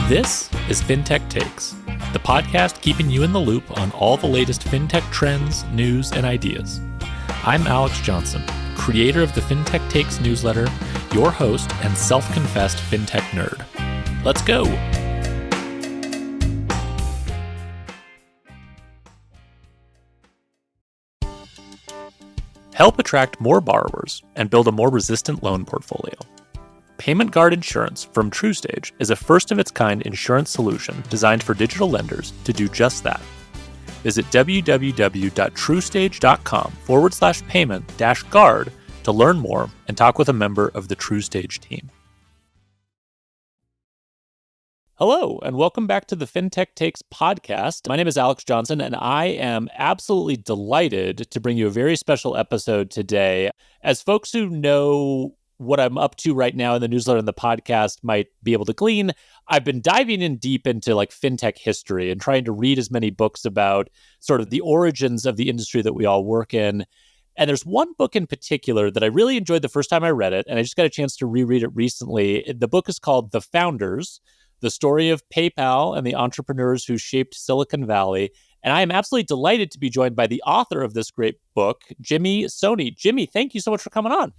This is Fintech Takes, the podcast keeping you in the loop on all the latest fintech trends, news, and ideas. I'm Alex Johnson, creator of the Fintech Takes newsletter, your host and self-confessed fintech nerd. Let's go! Help attract more borrowers and build a more resistant loan portfolio. Payment Guard Insurance from TruStage is a first-of-its-kind insurance solution designed for digital lenders to do just that. Visit www.trustage.com/payment-guard to learn more and talk with a member of the TruStage team. Hello, and welcome back to the Fintech Takes podcast. My name is Alex Johnson, and I am absolutely delighted to bring you a very special episode today. As folks who know what I'm up to right now in the newsletter and the podcast might be able to glean, I've been diving in deep into fintech history and trying to read as many books about sort of the origins of the industry that we all work in. And there's one book in particular that I really enjoyed the first time I read it, and I just got a chance to reread it recently. The book is called The Founders: The Story of PayPal and the Entrepreneurs Who Shaped Silicon Valley. And I am absolutely delighted to be joined by the author of this great book, Jimmy Soni. Jimmy, thank you so much for coming on.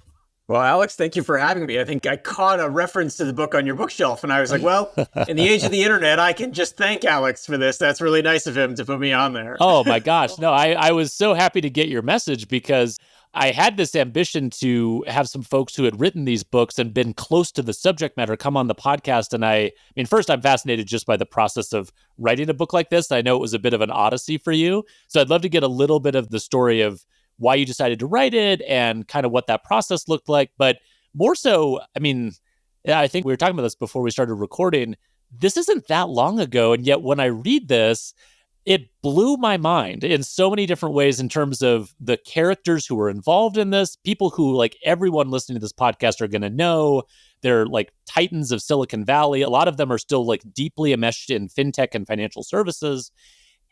Well, Alex, thank you for having me. I think I caught a reference to the book on your bookshelf, and I was like, well, in the age of the internet, I can just thank Alex for this. That's really nice of him to put me on there. Oh, my gosh. No, I was so happy to get your message because I had this ambition to have some folks who had written these books and been close to the subject matter come on the podcast. And I mean, first, I'm fascinated just by the process of writing a book like this. I know it was a bit of an odyssey for you. So I'd love to get a little bit of the story of why you decided to write it and kind of what that process looked like. But more so, I mean, I think we were talking about this before we started recording. This isn't that long ago. And yet when I read this, it blew my mind in so many different ways in terms of the characters who were involved in this, people who everyone listening to this podcast are going to know. They're titans of Silicon Valley. A lot of them are still deeply enmeshed in fintech and financial services.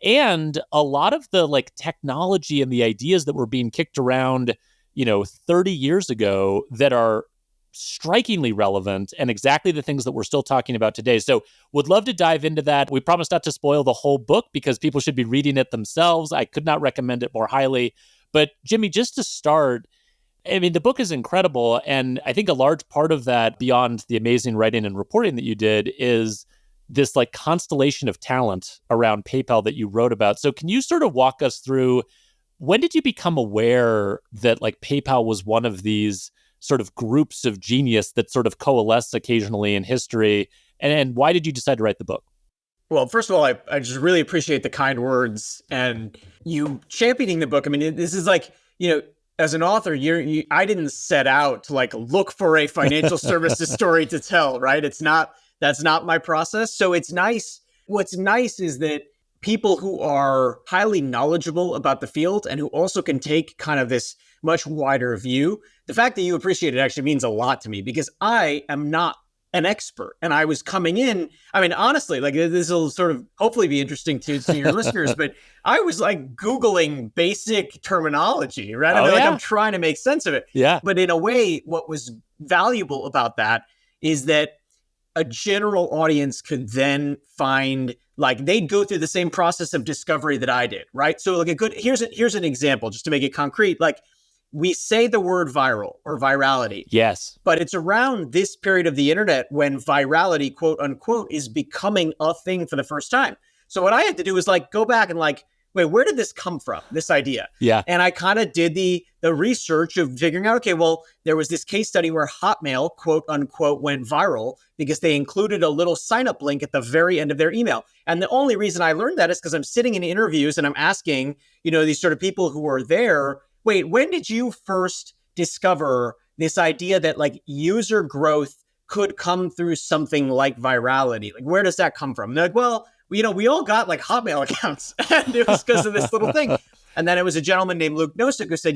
And a lot of the technology and the ideas that were being kicked around, 30 years ago that are strikingly relevant and exactly the things that we're still talking about today. So would love to dive into that. We promise not to spoil the whole book because people should be reading it themselves. I could not recommend it more highly. But Jimmy, just to start, I mean, the book is incredible. And I think a large part of that, beyond the amazing writing and reporting that you did, is this constellation of talent around PayPal that you wrote about. So can you sort of walk us through, when did you become aware that PayPal was one of these sort of groups of genius that sort of coalesce occasionally in history? And why did you decide to write the book? Well, first of all, I just really appreciate the kind words and you championing the book. I mean, this is as an author, I didn't set out to look for a financial services story to tell, right? That's not my process. So it's nice. What's nice is that people who are highly knowledgeable about the field and who also can take kind of this much wider view, the fact that you appreciate it actually means a lot to me because I am not an expert. And I was coming in, I mean, honestly, this will sort of hopefully be interesting to your listeners, but I was Googling basic terminology, right? I mean, I'm trying to make sense of it. Yeah. But in a way, what was valuable about that is that a general audience could then find, they'd go through the same process of discovery that I did, right? So here's an example, just to make it concrete. We say the word viral or virality. Yes. But it's around this period of the internet when virality, quote unquote, is becoming a thing for the first time. So what I had to do was go back and wait, where did this come from, this idea? Yeah. And I kind of did the research of figuring out, okay, well, there was this case study where Hotmail, quote unquote, went viral because they included a little sign-up link at the very end of their email. And the only reason I learned that is because I'm sitting in interviews and I'm asking, these sort of people who are there, wait, when did you first discover this idea that user growth could come through something like virality? Where does that come from? And they're like, well, we all got Hotmail accounts and it was because of this little thing. And then it was a gentleman named Luke Nosek who said,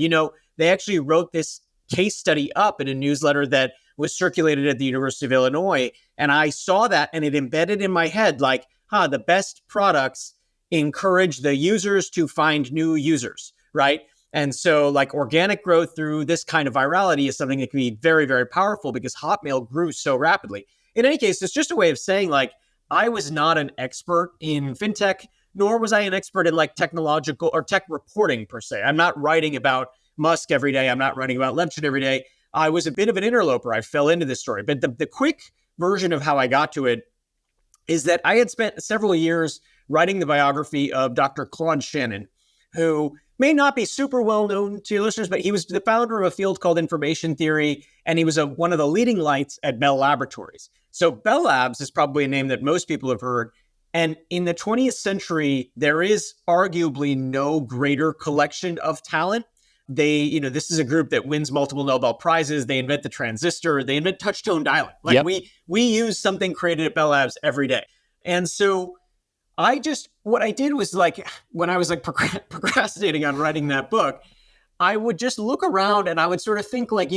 they actually wrote this case study up in a newsletter that was circulated at the University of Illinois. And I saw that and it embedded in my head, the best products encourage the users to find new users, right? And so organic growth through this kind of virality is something that can be very, very powerful because Hotmail grew so rapidly. In any case, it's just a way of saying I was not an expert in fintech, nor was I an expert in like technological or tech reporting per se. I'm not writing about Musk every day. I'm not writing about Levchin every day. I was a bit of an interloper. I fell into this story. But the quick version of how I got to it is that I had spent several years writing the biography of Dr. Claude Shannon, who may not be super well known to your listeners, but he was the founder of a field called information theory, and he was one of the leading lights at Bell Laboratories. So Bell Labs is probably a name that most people have heard. And in the 20th century, there is arguably no greater collection of talent. This is a group that wins multiple Nobel Prizes. They invent the transistor. They invent touch-tone dialing. Like we use something created at Bell Labs every day. And so what I did was like, when I was like procrastinating on writing that book, I would just look around and I would sort of think like,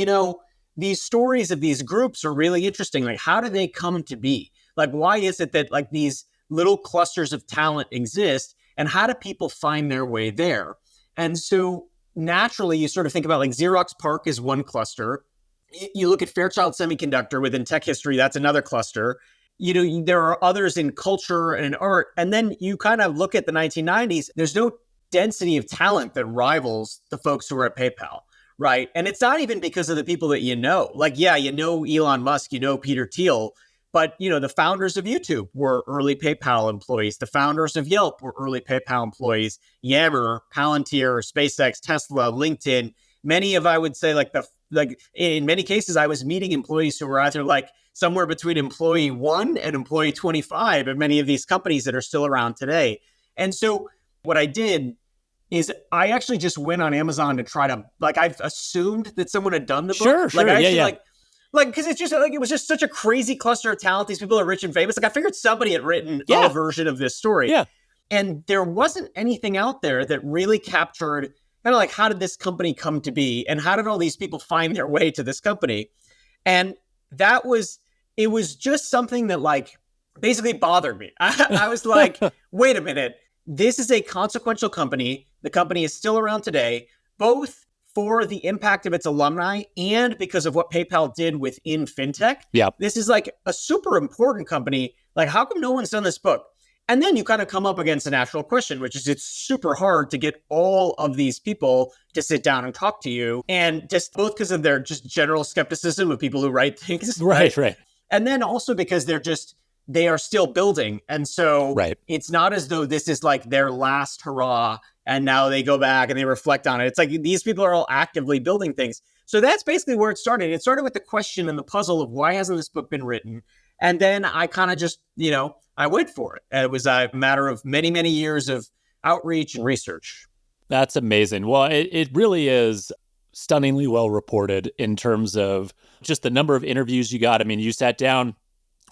these stories of these groups are really interesting. Like, how do they come to be? Like, why is it that like these little clusters of talent exist, and how do people find their way there? And so naturally, you sort of think about like Xerox PARC is one cluster. You look at Fairchild Semiconductor within tech history, that's another cluster. There are others in culture and in art. And then you kind of look at the 1990s, there's no density of talent that rivals the folks who are at PayPal, right? And it's not even because of the people that you know. Like, yeah, you know Elon Musk, you know Peter Thiel, but the founders of YouTube were early PayPal employees. The founders of Yelp were early PayPal employees. Yammer, Palantir, SpaceX, Tesla, LinkedIn. Many of, I would say, in many cases, I was meeting employees who were either like somewhere between employee 1 and employee 25 at many of these companies that are still around today. And so what I did is I actually just went on Amazon to try to, like, I've assumed that someone had done the book. Sure. Because it's just like, it was just such a crazy cluster of talent. These people are rich and famous. Like, I figured somebody had written a version of this story. Yeah. And there wasn't anything out there that really captured kind of like, how did this company come to be? And how did all these people find their way to this company? And it was just something that like basically bothered me. I was like, wait a minute. This is a consequential company. The company is still around today, both for the impact of its alumni and because of what PayPal did within fintech. Yeah. This is like a super important company. Like, how come no one's done this book? And then you kind of come up against a natural question, which is it's super hard to get all of these people to sit down and talk to you. And just both because of their just general skepticism of people who write things. Right. And then also because they are still building. And so It's not as though this is like their last hurrah and now they go back and they reflect on it. It's like these people are all actively building things. So that's basically where it started. It started with the question and the puzzle of why hasn't this book been written? And then I kind of just, I went for it. It was a matter of many, many years of outreach and research. That's amazing. Well, it really is stunningly well reported in terms of just the number of interviews you got. I mean, you sat down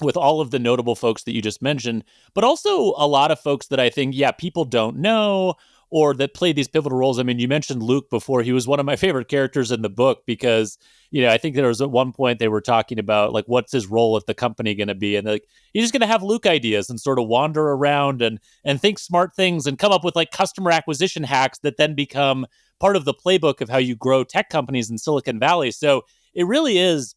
with all of the notable folks that you just mentioned, but also a lot of folks that I think, people don't know or that play these pivotal roles. I mean, you mentioned Luke before. He was one of my favorite characters in the book because, I think there was at one point they were talking about like, what's his role at the company going to be? And like, he's just going to have Luke ideas and sort of wander around and think smart things and come up with like customer acquisition hacks that then become part of the playbook of how you grow tech companies in Silicon Valley. So it really is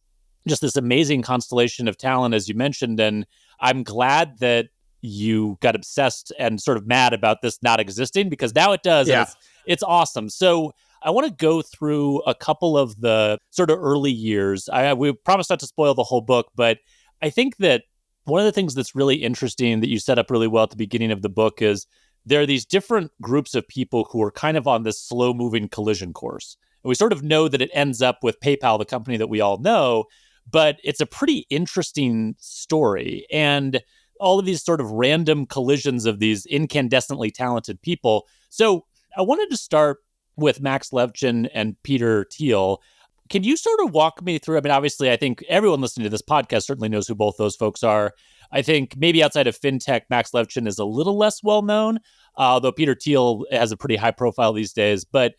just this amazing constellation of talent, as you mentioned. And I'm glad that you got obsessed and sort of mad about this not existing, because now it does. Yeah. It's awesome. So I want to go through a couple of the sort of early years. We promised not to spoil the whole book, but I think that one of the things that's really interesting that you set up really well at the beginning of the book is there are these different groups of people who are kind of on this slow-moving collision course. And we sort of know that it ends up with PayPal, the company that we all know, but it's a pretty interesting story. And all of these sort of random collisions of these incandescently talented people. So I wanted to start with Max Levchin and Peter Thiel. Can you sort of walk me through? I mean, obviously, I think everyone listening to this podcast certainly knows who both those folks are. I think maybe outside of fintech, Max Levchin is a little less well-known, although Peter Thiel has a pretty high profile these days. But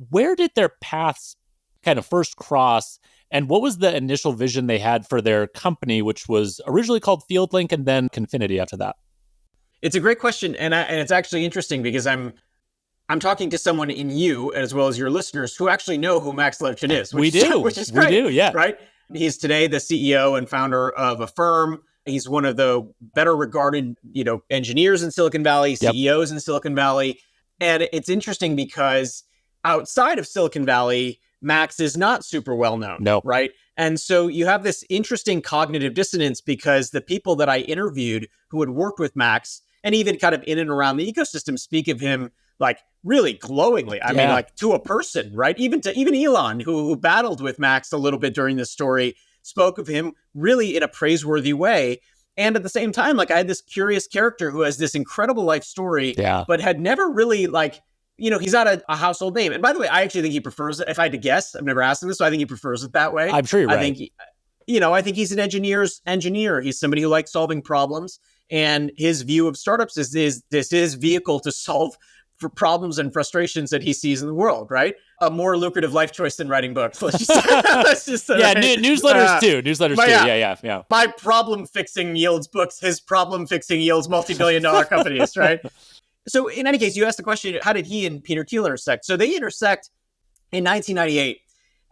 where did their paths kind of first cross? And what was the initial vision they had for their company, which was originally called FieldLink and then Confinity after that? It's a great question. And it's actually interesting because I'm talking to someone in you, as well as your listeners, who actually know who Max Levchin is. We do. Which is great. We do, yeah. Right? He's today the CEO and founder of a firm He's one of the better regarded, engineers in Silicon Valley, CEOs in Silicon Valley. And it's interesting because outside of Silicon Valley, Max is not super well known, right? And so you have this interesting cognitive dissonance because the people that I interviewed who had worked with Max and even kind of in and around the ecosystem speak of him like really glowingly. I mean, like to a person, right? Even Elon, who battled with Max a little bit during this story, spoke of him really in a praiseworthy way. And at the same time, like I had this curious character who has this incredible life story, but had never really he's not a household name. And by the way, I actually think he prefers it. If I had to guess, I've never asked him this, so I think he prefers it that way. I'm sure you're right. I think he's an engineer's engineer. He's somebody who likes solving problems. And his view of startups is this is vehicle to solve for problems and frustrations that he sees in the world, right? A more lucrative life choice than writing books. Newsletters too. Yeah. My problem fixing yields books. His problem fixing yields multi-billion-dollar companies, right? So in any case, you asked the question, how did he and Peter Thiel intersect? So they intersect in 1998,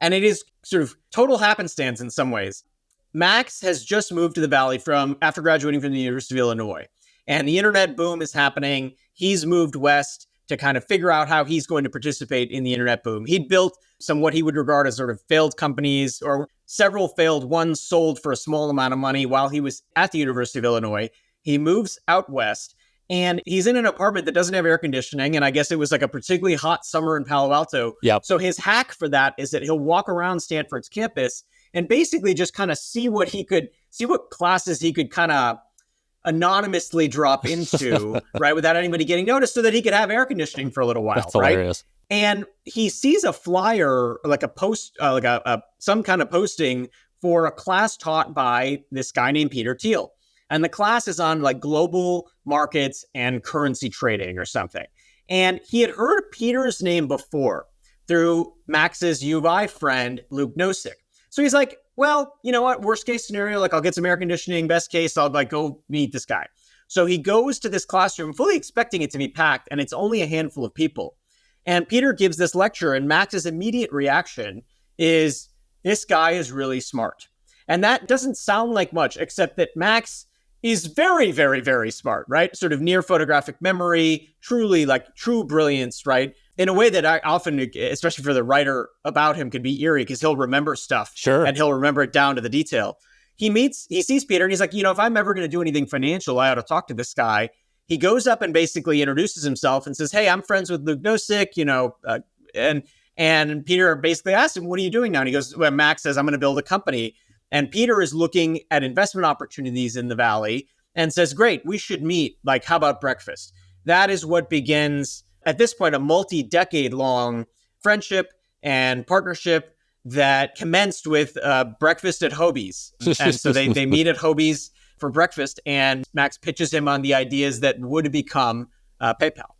and it is sort of total happenstance in some ways. Max has just moved to the Valley after graduating from the University of Illinois, and the internet boom is happening. He's moved west to kind of figure out how he's going to participate in the internet boom. He'd built some what he would regard as sort of failed companies, or several failed, one sold for a small amount of money while he was at the University of Illinois. He moves out west, and he's in an apartment that doesn't have air conditioning, and I guess it was like a particularly hot summer in Palo Alto. So his hack for that is that he'll walk around Stanford's campus and basically just kind of see what classes he could kind of anonymously drop into, right, without anybody getting noticed, so that he could have air conditioning for a little while. That's hilarious. And he sees a flyer, like a post, some kind of posting for a class taught by this guy named Peter Thiel. And the class is on like global markets and currency trading or something. And he had heard Peter's name before through Max's UVI friend, Luke Nosek. So he's like, well, you know what? Worst case scenario, like I'll get some air conditioning. Best case, I'll like go meet this guy. So he goes to this classroom fully expecting it to be packed, and it's only a handful of people. And Peter gives this lecture, and Max's immediate reaction is, this guy is really smart. And that doesn't sound like much, except that Max is very, very, very smart, right? Sort of near photographic memory, truly like true brilliance, right? In a way that I often, especially for the writer about him, can be eerie because he'll remember stuff. Sure. And he'll remember it down to the detail. He sees Peter and he's like, if I'm ever going to do anything financial, I ought to talk to this guy. He goes up and basically introduces himself and says, hey, I'm friends with Luke Nosek, and Peter basically asks him, what are you doing now? And he goes, well, Max says, I'm going to build a company. And Peter is looking at investment opportunities in the Valley and says, great, we should meet. Like, how about breakfast? That is what begins, at this point, a multi-decade long friendship and partnership that commenced with breakfast at Hobie's. And so they meet at Hobie's for breakfast, and Max pitches him on the ideas that would become PayPal.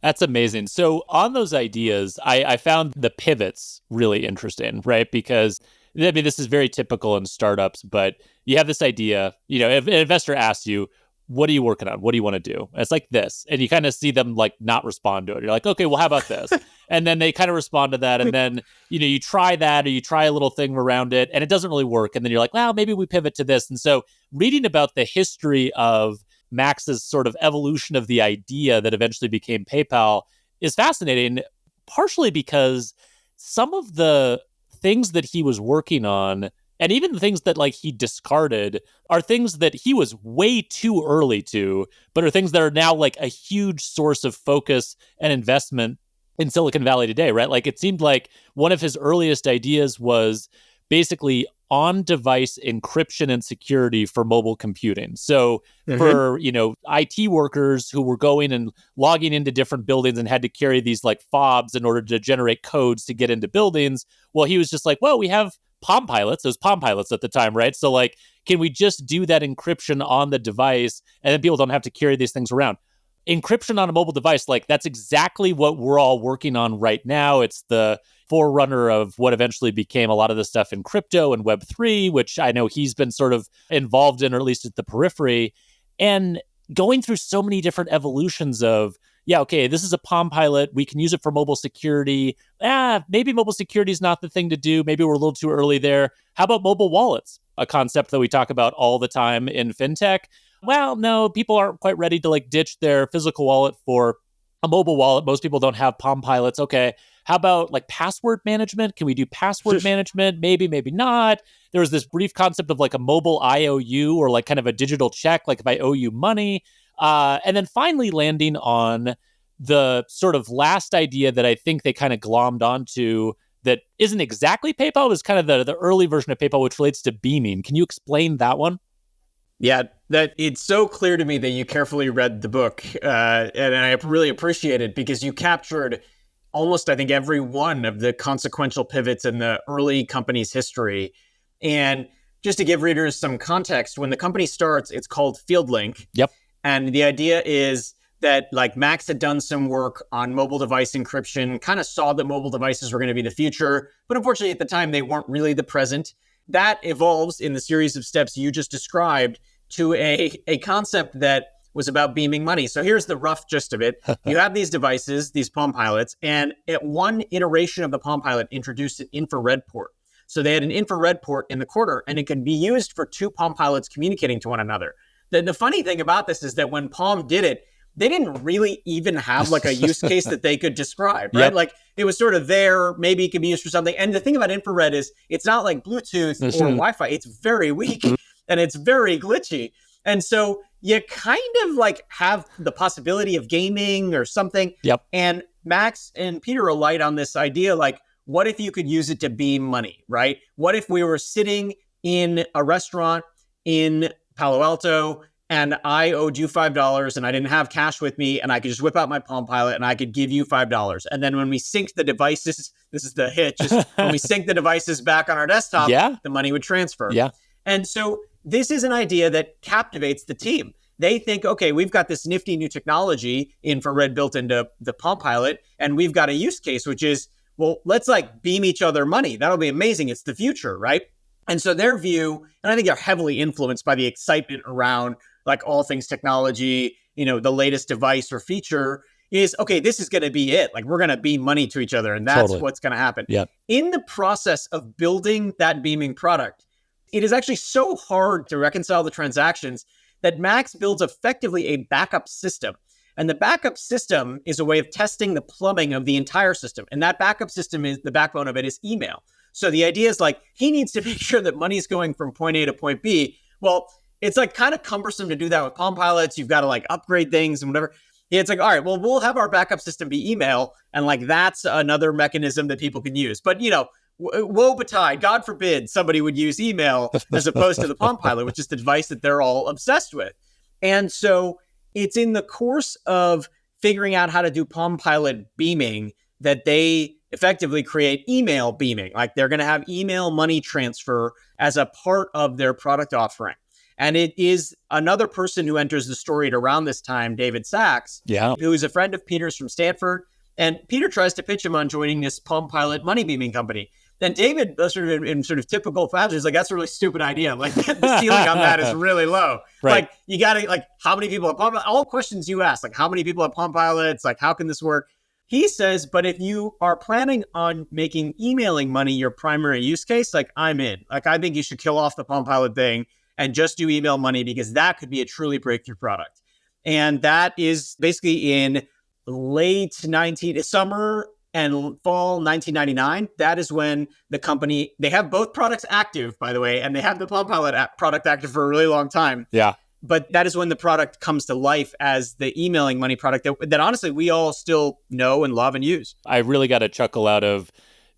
That's amazing. So on those ideas, I found the pivots really interesting, right? Because I mean, this is very typical in startups, but you have this idea, if an investor asks you, what are you working on? What do you want to do? And it's like this. And you kind of see them like not respond to it. You're like, okay, well, how about this? And then they kind of respond to that. And then, you try that, or you try a little thing around it and it doesn't really work. And then you're like, well, maybe we pivot to this. And so reading about the history of Max's sort of evolution of the idea that eventually became PayPal is fascinating, partially because some of the things that he was working on, and even the things that like he discarded, are things that he was way too early to, but are things that are now like a huge source of focus and investment in Silicon Valley today, right? Like it seemed like one of his earliest ideas was basically on-device encryption and security for mobile computing. So for, IT workers who were going and logging into different buildings and had to carry these like fobs in order to generate codes to get into buildings, well, he was just like, well, we have Palm Pilots. Those Palm Pilots at the time, right? So like, can we just do that encryption on the device and then people don't have to carry these things around? Encryption on a mobile device, like that's exactly what we're all working on right now. It's the forerunner of what eventually became a lot of the stuff in crypto and Web3, which I know he's been sort of involved in, or at least at the periphery, and going through so many different evolutions of, yeah, okay, this is a Palm Pilot. We can use it for mobile security. Maybe mobile security is not the thing to do. Maybe we're a little too early there. How about mobile wallets? A concept that we talk about all the time in fintech. Well, no, people aren't quite ready to like ditch their physical wallet for a mobile wallet. Most people don't have Palm Pilots. Okay. How about like password management? Can we do password management? Maybe, maybe not. There was this brief concept of like a mobile IOU or like kind of a digital check, like if I owe you money. And then finally landing on the sort of last idea that I think they kind of glommed onto that isn't exactly PayPal, is kind of the early version of PayPal, which relates to beaming. Can you explain that one? Yeah, that it's so clear to me that you carefully read the book, and I really appreciate it because you captured almost, I think, every one of the consequential pivots in the early company's history. And just to give readers some context, when the company starts, it's called FieldLink. Yep. And the idea is that like Max had done some work on mobile device encryption, kind of saw that mobile devices were going to be the future, but unfortunately at the time they weren't really the present. That evolves in the series of steps you just described to a concept that was about beaming money. So here's the rough gist of it. You have these devices, these Palm Pilots, and at one iteration of the Palm Pilot introduced an infrared port. So they had an infrared port in the corner, and it could be used for two Palm Pilots communicating to one another. The funny thing about this is that when Palm did it, they didn't really even have like a use case that they could describe, right? Yep. Like it was sort of there, maybe it could be used for something. And the thing about infrared is it's not like Bluetooth or Wi-Fi. It's very weak and it's very glitchy. And so you kind of like have the possibility of gaming or something. Yep. And Max and Peter alight on this idea, like, what if you could use it to beam money, right? What if we were sitting in a restaurant in Palo Alto and I owed you $5 and I didn't have cash with me and I could just whip out my Palm Pilot and I could give you $5. And then when we sync the devices, this is the hitch, is when we sync the devices back on our desktop, the money would transfer. Yeah. And so this is an idea that captivates the team. They think, okay, we've got this nifty new technology, infrared built into the Palm Pilot, and we've got a use case, which is, well, let's like beam each other money. That'll be amazing. It's the future, right? And so their view, and I think they're heavily influenced by the excitement around like all things technology, the latest device or feature is, okay, this is going to be it. Like we're going to beam money to each other and that's what's going to happen. Yep. In the process of building that beaming product, it is actually so hard to reconcile the transactions that Max builds effectively a backup system. And the backup system is a way of testing the plumbing of the entire system. And that backup system is the backbone of it is email. So the idea is like, he needs to make sure that money is going from point A to point B. Well, it's like kind of cumbersome to do that with Palm Pilots. You've got to like upgrade things and whatever. It's like, all right, well, we'll have our backup system be email. And like, that's another mechanism that people can use. But, woe betide, God forbid somebody would use email as opposed to the Palm Pilot, which is the device that they're all obsessed with. And so it's in the course of figuring out how to do Palm Pilot beaming that they effectively create email beaming. Like they're going to have email money transfer as a part of their product offering. And it is another person who enters the story at around this time, David Sachs, who is a friend of Peter's from Stanford. And Peter tries to pitch him on joining this Palm Pilot money beaming company. Then David, in typical fashion, is like, that's a really stupid idea. Like the ceiling on that is really low. Right. Like you got to, like, how many people have Palm Pilot? All questions you ask, like how many people have Palm Pilots? Like how can this work? He says, but if you are planning on making emailing money your primary use case, like I'm in. Like I think you should kill off the Palm Pilot thing and just do email money because that could be a truly breakthrough product. And that is basically in summer and fall 1999. That is when the company, they have both products active, by the way, and they have the Palm Pilot product active for a really long time. Yeah. But that is when the product comes to life as the emailing money product that honestly we all still know and love and use. I really got a chuckle out of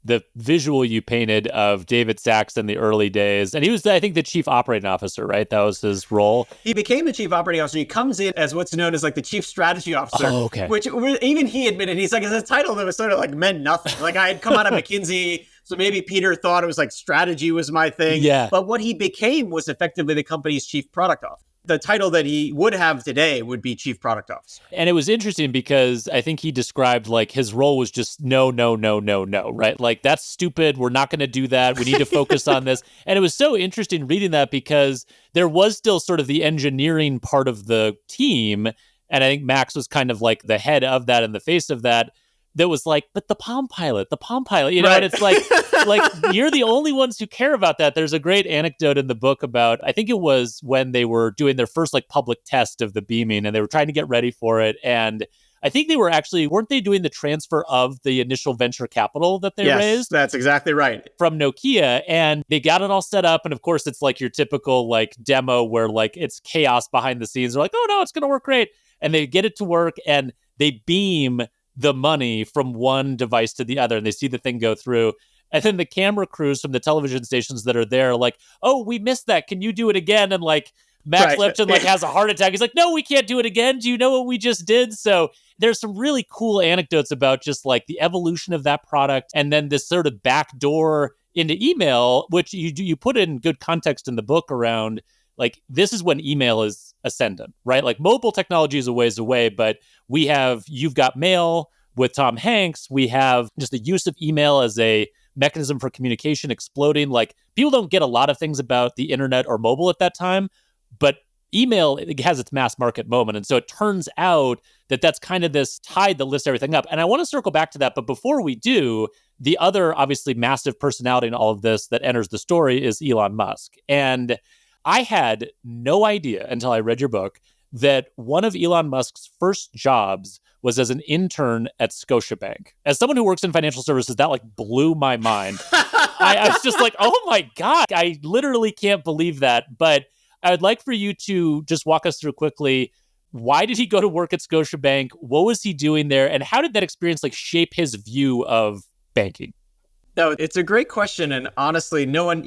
the visual you painted of David Sachs in the early days. And he was, I think, the chief operating officer, right? That was his role. He became the chief operating officer. He comes in as what's known as like the chief strategy officer, which even he admitted, he's like, it's a title that was sort of like meant nothing. Like I had come out of McKinsey, so maybe Peter thought it was like strategy was my thing. Yeah. But what he became was effectively the company's chief product officer. The title that he would have today would be chief product officer. And it was interesting because I think he described like his role was just no, right? Like that's stupid. We're not going to do that. We need to focus on this. And it was so interesting reading that because there was still sort of the engineering part of the team And I think Max was kind of like the head of that and the face of that. That was like, but the Palm Pilot, you know, Right. and it's like you're the only ones who care about that. There's a great anecdote in the book about, I think it was when they were doing their first like public test of the beaming and they were trying to get ready for it. And I think they were actually, weren't they doing the transfer of the initial venture capital that they raised? That's exactly right. From Nokia, and they got it all set up. And of course, it's like your typical like demo where like it's chaos behind the scenes. They're like, oh no, it's going to work great. And they get it to work and they beam the money from one device to the other, and they see the thing go through. And then the camera crews from the television stations that are there are like, oh, we missed that. Can you do it again? And like Max Levchin like has a heart attack. He's like, no, we can't do it again. Do you know what we just did? So there's some really cool anecdotes about just like the evolution of that product. And then this sort of backdoor into email, which you put in good context in the book around like, this is when email is ascendant, right? Like mobile technology is a ways away, but you've got mail with Tom Hanks. We have just the use of email as a mechanism for communication exploding. Like people don't get a lot of things about the internet or mobile at that time, but email, it has its mass market moment. And so it turns out that that's kind of this tide that lifts everything up. And I want to circle back to that. But before we do, the other obviously massive personality in all of this that enters the story is Elon Musk. And I had no idea until I read your book that one of Elon Musk's first jobs was as an intern at Scotiabank. As someone who works in financial services, that like blew my mind. I was just like, oh my God, I literally can't believe that. But I would like for you to just walk us through quickly, why did he go to work at Scotiabank? What was he doing there? And how did that experience like shape his view of banking? No, it's a great question. And honestly, no one,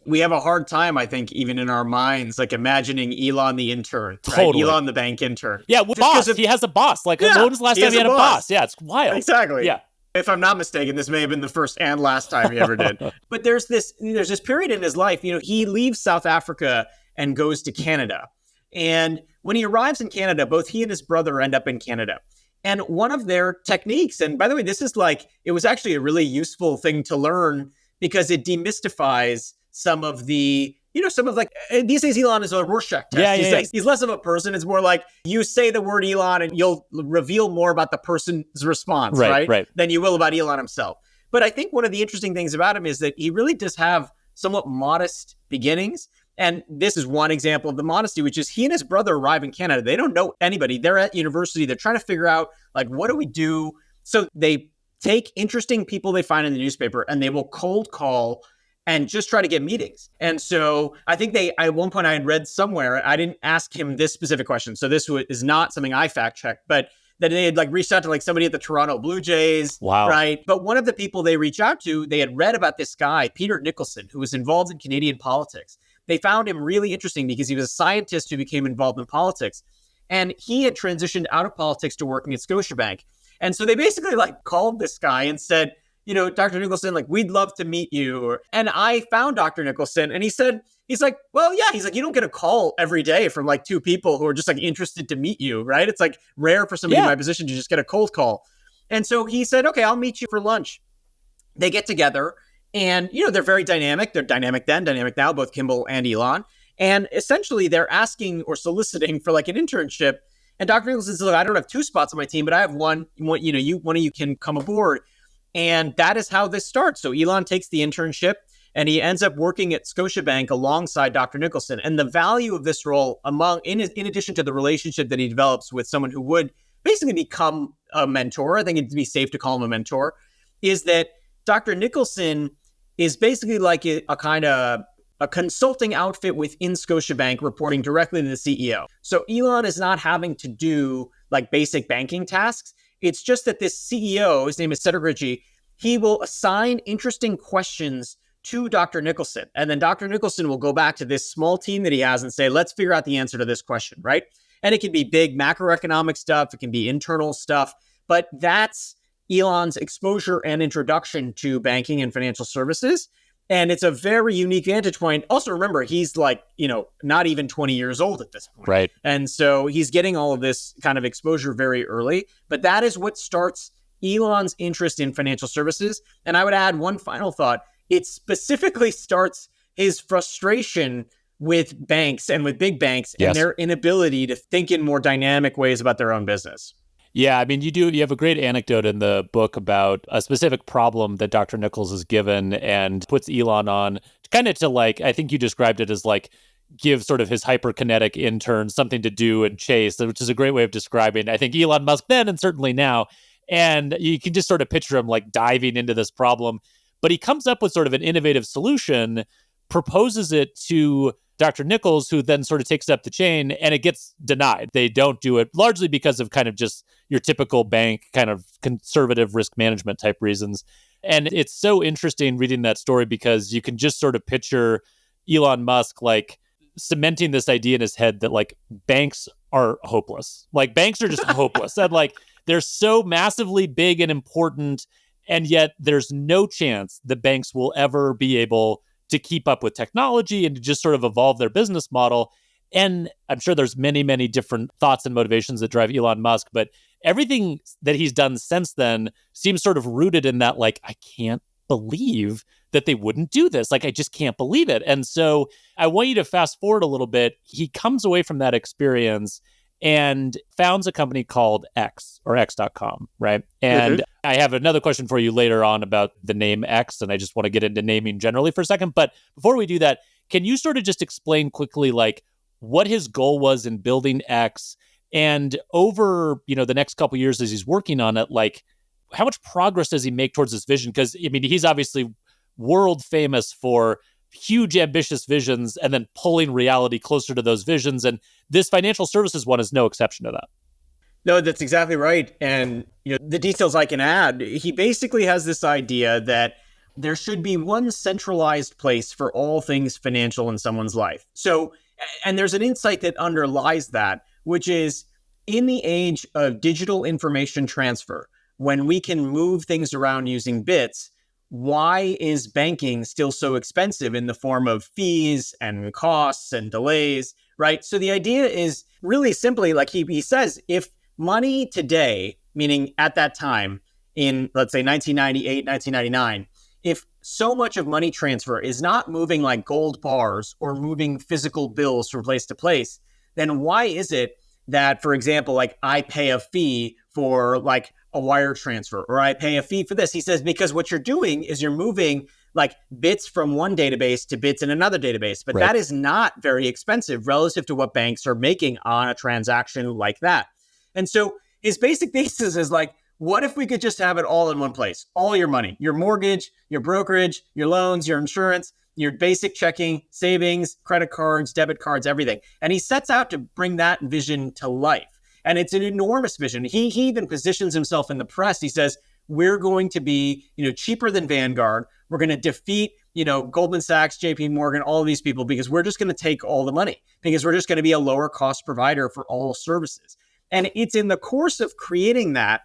we have a hard time, I think, even in our minds, like imagining Elon the intern, Totally. right? Elon the bank intern. Yeah, boss. He has a boss. Like, when was the last time he had a boss? Yeah, it's wild. Exactly. Yeah. If I'm not mistaken, this may have been the first and last time he ever did. But there's this period in his life, he leaves South Africa and goes to Canada. And when he arrives in Canada, both he and his brother end up in Canada. And one of their techniques, and by the way, this is it was actually a really useful thing to learn because it demystifies some of these days Elon is a Rorschach test. He's less of a person. It's more like you say the word Elon and you'll reveal more about the person's response, right? Than you will about Elon himself. But I think one of the interesting things about him is that he really does have somewhat modest beginnings. And this is one example of the modesty, which is he and his brother arrive in Canada. They don't know anybody. They're at university. They're trying to figure out, like, what do we do? So they take interesting people they find in the newspaper and they will cold call and just try to get meetings. And so I think at one point I had read somewhere, I didn't ask him this specific question. So this is not something I fact checked, but that they had reached out to somebody at the Toronto Blue Jays. Wow. Right. But one of the people they reached out to, they had read about this guy, Peter Nicholson, who was involved in Canadian politics. They found him really interesting because he was a scientist who became involved in politics. And he had transitioned out of politics to working at Scotiabank. And so they basically called this guy and said, Dr. Nicholson, we'd love to meet you. And I found Dr. Nicholson and he's like, well, yeah. He's like, you don't get a call every day from two people who are just interested to meet you, right? It's rare for somebody in my position to just get a cold call. And so he said, okay, I'll meet you for lunch. They get together and, they're very dynamic. They're dynamic then, dynamic now, both Kimball and Elon. And essentially they're asking or soliciting for an internship. And Dr. Nicholson says, look, I don't have 2 spots on my team, but I have one. One of you can come aboard. And that is how this starts. So Elon takes the internship and he ends up working at Scotiabank alongside Dr. Nicholson. And the value of this role in addition to the relationship that he develops with someone who would basically become a mentor, I think it'd be safe to call him a mentor, is that Dr. Nicholson is basically a kind of a consulting outfit within Scotiabank reporting directly to the CEO. So Elon is not having to do basic banking tasks. It's just that this CEO, his name is Cedric Ritchie, he will assign interesting questions to Dr. Nicholson. And then Dr. Nicholson will go back to this small team that he has and say, let's figure out the answer to this question, right? And it can be big macroeconomic stuff. It can be internal stuff. But that's Elon's exposure and introduction to banking and financial services. And it's a very unique vantage point. Also, remember, he's not even 20 years old at this point. Right. And so he's getting all of this kind of exposure very early. But that is what starts Elon's interest in financial services. And I would add one final thought. It specifically starts his frustration with banks and with big banks Yes. and their inability to think in more dynamic ways about their own business. Yeah, I mean, you have a great anecdote in the book about a specific problem that Dr. Nichols is given and puts Elon on kind of to like, I think you described it as like, give sort of his hyperkinetic intern something to do and chase, which is a great way of describing, I think, Elon Musk then and certainly now. And you can just sort of picture him like diving into this problem. But he comes up with sort of an innovative solution, proposes it to Dr. Nichols, who then sort of takes up the chain, and it gets denied. They don't do it largely because of kind of just your typical bank kind of conservative risk management type reasons. And it's so interesting reading that story because you can just sort of picture Elon Musk like cementing this idea in his head that like banks are hopeless. Like banks are just hopeless. And like they're so massively big and important, and yet there's no chance the banks will ever be able to keep up with technology and to just sort of evolve their business model. And I'm sure there's many, many different thoughts and motivations that drive Elon Musk, but everything that he's done since then seems sort of rooted in that, like, I can't believe that they wouldn't do this. Like, I just can't believe it. And so I want you to fast forward a little bit. He comes away from that experience and founds a company called X or X.com, right? And I have another question for you later on about the name X, and I just want to get into naming generally for a second. But before we do that, can you sort of just explain quickly, like, what his goal was in building X, and over, the next couple of years as he's working on it, like, how much progress does he make towards this vision? Because, I mean, he's obviously world famous for huge, ambitious visions and then pulling reality closer to those visions. And this financial services one is no exception to that. No, that's exactly right. And the details I can add, he basically has this idea that there should be one centralized place for all things financial in someone's life. So, and there's an insight that underlies that, which is in the age of digital information transfer, when we can move things around using bits, why is banking still so expensive in the form of fees and costs and delays, right? So the idea is really simply, like he says, if money today, meaning at that time in, let's say, 1998, 1999, if so much of money transfer is not moving like gold bars or moving physical bills from place to place, then why is it that, for example, like I pay a fee for like a wire transfer, or I pay a fee for this? He says, because what you're doing is you're moving like bits from one database to bits in another database, but that is not very expensive relative to what banks are making on a transaction like that. And so his basic thesis is like, what if we could just have it all in one place? All your money, your mortgage, your brokerage, your loans, your insurance, your basic checking, savings, credit cards, debit cards, everything. And he sets out to bring that vision to life. And it's an enormous vision. He even positions himself in the press. He says, we're going to be, cheaper than Vanguard. We're going to defeat, Goldman Sachs, JP Morgan, all of these people, because we're just going to take all the money, because we're just going to be a lower cost provider for all services. And it's in the course of creating that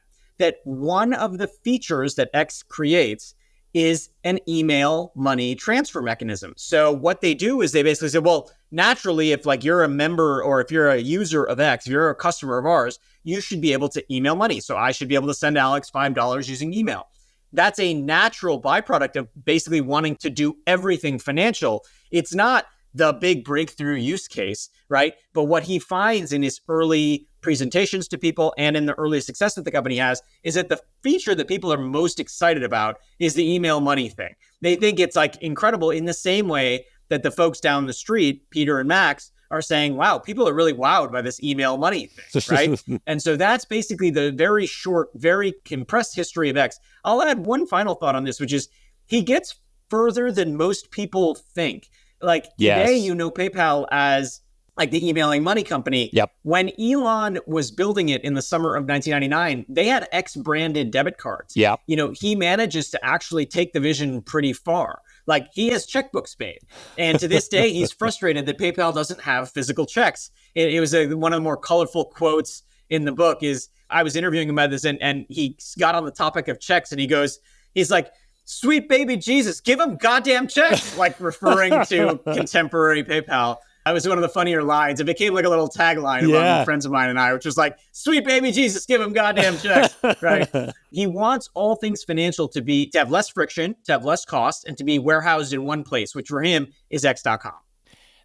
one of the features that X creates is an email money transfer mechanism. So what they do is they basically say, well, naturally, if like you're a member or if you're a user of X, if you're a customer of ours, you should be able to email money. So I should be able to send Alex $5 using email. That's a natural byproduct of basically wanting to do everything financial. It's not the big breakthrough use case, right? But what he finds in his early presentations to people and in the early success that the company has is that the feature that people are most excited about is the email money thing. They think it's like incredible in the same way that the folks down the street, Peter and Max, are saying, wow, people are really wowed by this email money thing, right? And so that's basically the very short, very compressed history of X. I'll add one final thought on this, which is he gets further than most people think. Like today, PayPal as like the emailing money company. Yep. When Elon was building it in the summer of 1999, they had X branded debit cards. Yeah. He manages to actually take the vision pretty far. Like he has checkbooks made. And to this day, he's frustrated that PayPal doesn't have physical checks. It was one of the more colorful quotes in the book is I was interviewing him about this and he got on the topic of checks and he's like, sweet baby Jesus, give him goddamn checks, like referring to contemporary PayPal. That was one of the funnier lines. It became like a little tagline among friends of mine and I, which was like, sweet baby Jesus, give him goddamn checks, right? He wants all things financial to have less friction, to have less cost, and to be warehoused in one place, which for him is X.com.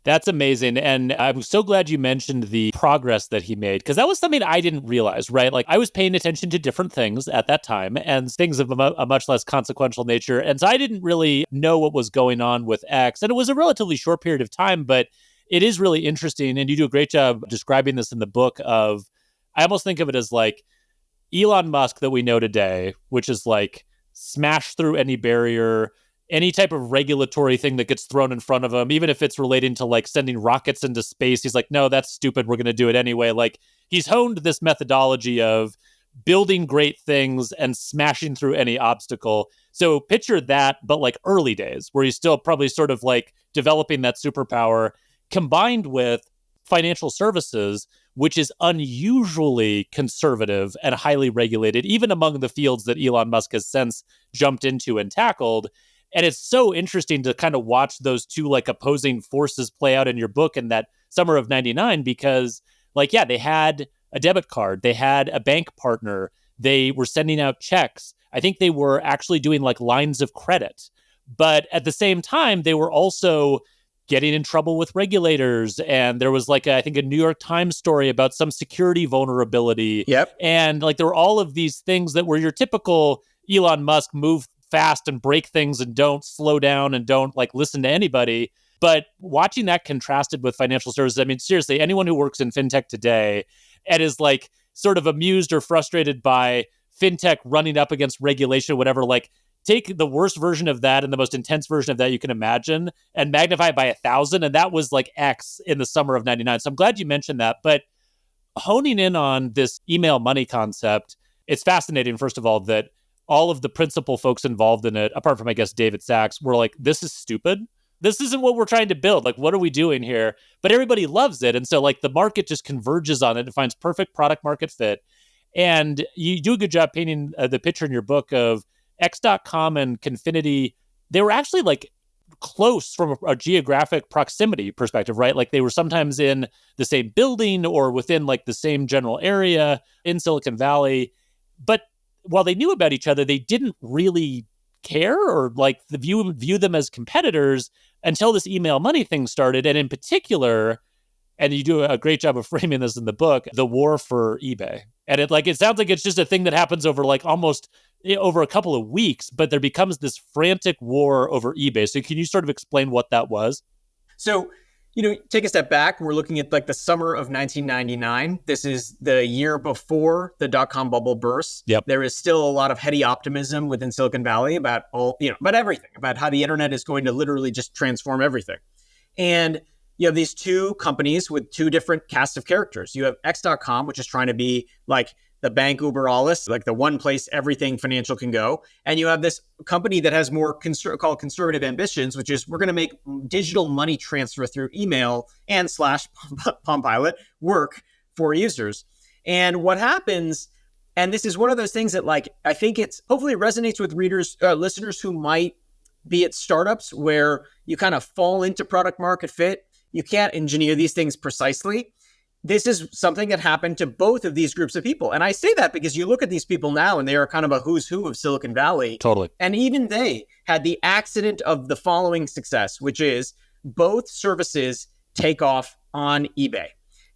That's amazing. And I'm so glad you mentioned the progress that he made, because that was something I didn't realize, right? Like I was paying attention to different things at that time and things of a much less consequential nature. And so I didn't really know what was going on with X. And it was a relatively short period of time, but it is really interesting. And you do a great job describing this in the book of, I almost think of it as like Elon Musk that we know today, which is like smash through any barrier, any type of regulatory thing that gets thrown in front of him, even if it's relating to like sending rockets into space. He's like, no, that's stupid. We're going to do it anyway. Like he's honed this methodology of building great things and smashing through any obstacle. So picture that, but like early days where he's still probably sort of like developing that superpower combined with financial services, which is unusually conservative and highly regulated, even among the fields that Elon Musk has since jumped into and tackled. And it's so interesting to kind of watch those two like opposing forces play out in your book in that summer of 99, because like, yeah, they had a debit card, they had a bank partner, they were sending out checks. I think they were actually doing like lines of credit. But at the same time, they were also getting in trouble with regulators. And there was like, I think a New York Times story about some security vulnerability. Yep. And like, there were all of these things that were your typical Elon Musk move fast and break things and don't slow down and don't like listen to anybody. But watching that contrasted with financial services, I mean, seriously, anyone who works in fintech today and is like sort of amused or frustrated by fintech running up against regulation, whatever, like take the worst version of that and the most intense version of that you can imagine and magnify it by 1,000. And that was like X in the summer of 99. So I'm glad you mentioned that. But honing in on this email money concept, it's fascinating, first of all, that all of the principal folks involved in it, apart from, I guess, David Sachs, were like, this is stupid. This isn't what we're trying to build. Like, what are we doing here? But everybody loves it. And so, like, the market just converges on it and finds perfect product market fit. And you do a good job painting the picture in your book of X.com and Confinity. They were actually, like, close from a geographic proximity perspective, right? Like, they were sometimes in the same building or within, like, the same general area in Silicon Valley. But while they knew about each other, they didn't really care or like view them as competitors until this email money thing started. And in particular, and you do a great job of framing this in the book, the war for eBay. And it sounds like it's just a thing that happens over like almost over a couple of weeks, but there becomes this frantic war over eBay. So can you sort of explain what that was? So, take a step back. We're looking at like the summer of 1999. This is the year before the dot-com bubble burst. Yep. There is still a lot of heady optimism within Silicon Valley about about everything, about how the internet is going to literally just transform everything. And you have these two companies with two different casts of characters. You have X.com, which is trying to be like the bank uber alles, like the one place everything financial can go. And you have this company that has more called conservative ambitions, which is we're going to make digital money transfer through email and / Palm Pilot work for users. And what happens, and this is one of those things that like, I think it's hopefully resonates with listeners who might be at startups where you kind of fall into product market fit. You can't engineer these things precisely. This is something that happened to both of these groups of people. And I say that because you look at these people now and they are kind of a who's who of Silicon Valley. Totally. And even they had the accident of the following success, which is both services take off on eBay.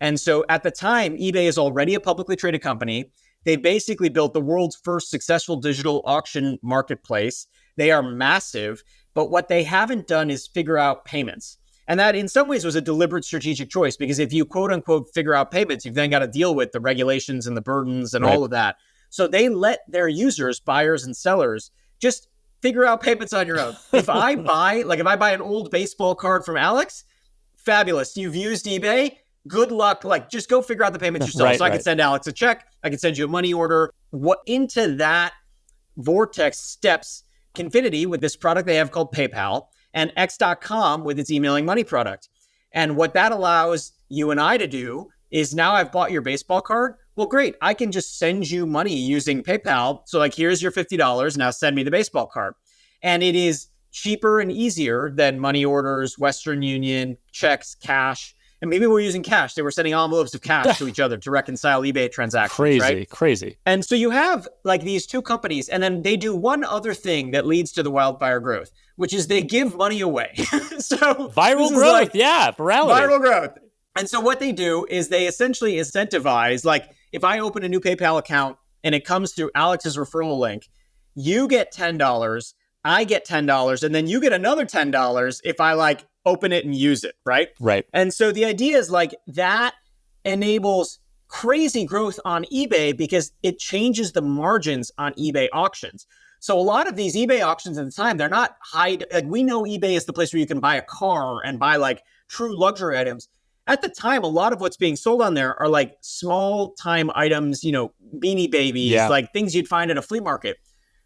And so at the time, eBay is already a publicly traded company. They basically built the world's first successful digital auction marketplace. They are massive, but what they haven't done is figure out payments. And that in some ways was a deliberate strategic choice, because if you quote unquote figure out payments, you've then got to deal with the regulations and the burdens and all of that. So they let their users, buyers and sellers, just figure out payments on your own. If I buy an old baseball card from Alex, fabulous. You've used eBay. Good luck. Like, just go figure out the payments yourself. I could send Alex a check. I could send you a money order. What into that vortex steps Confinity with this product they have called PayPal, and X.com with its emailing money product. And what that allows you and I to do is, now I've bought your baseball card. Well, great. I can just send you money using PayPal. So like, here's your $50. Now send me the baseball card. And it is cheaper and easier than money orders, Western Union, checks, cash. And maybe we're using cash. They were sending envelopes of cash to each other to reconcile eBay transactions. Crazy. And so you have like these two companies, and then they do one other thing that leads to the wildfire growth, which is they give money away. So viral growth, virality. Viral growth. And so what they do is they essentially incentivize, like if I open a new PayPal account and it comes through Alex's referral link, you get $10, I get $10, and then you get another $10 if I like open it and use it, right? Right. And so the idea is like that enables crazy growth on eBay because it changes the margins on eBay auctions. So a lot of these eBay auctions at the time, they're not high. Like we know eBay is the place where you can buy a car and buy like true luxury items. At the time, a lot of what's being sold on there are like small time items, Beanie Babies, like things you'd find at a flea market.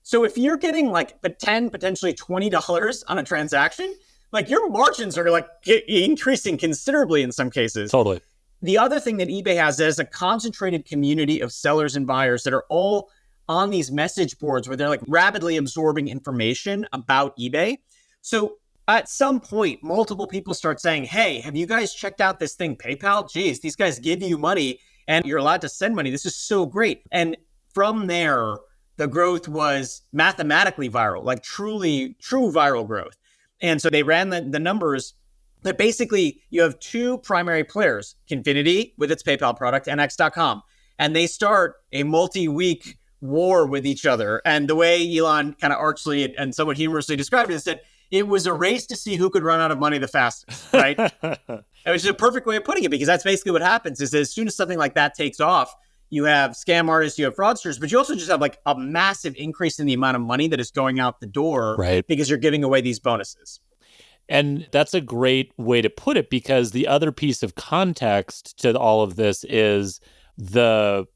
So if you're getting like $10, potentially $20 on a transaction, like your margins are like increasing considerably in some cases. Totally. The other thing that eBay has is a concentrated community of sellers and buyers that are all on these message boards where they're like rapidly absorbing information about eBay. So at some point, multiple people start saying, hey, have you guys checked out this thing, PayPal? Geez, these guys give you money and you're allowed to send money. This is so great. And from there, the growth was mathematically viral, like true viral growth. And so they ran the numbers. But basically, you have two primary players, Confinity with its PayPal product and X.com. And they start a multi-week war with each other. And the way Elon kind of archly and somewhat humorously described it is that it was a race to see who could run out of money the fastest, right? Which is a perfect way of putting it, because that's basically what happens is as soon as something like that takes off, you have scam artists, you have fraudsters, but you also just have like a massive increase in the amount of money that is going out the door, right? Because you're giving away these bonuses. And that's a great way to put it, because the other piece of context to all of this is the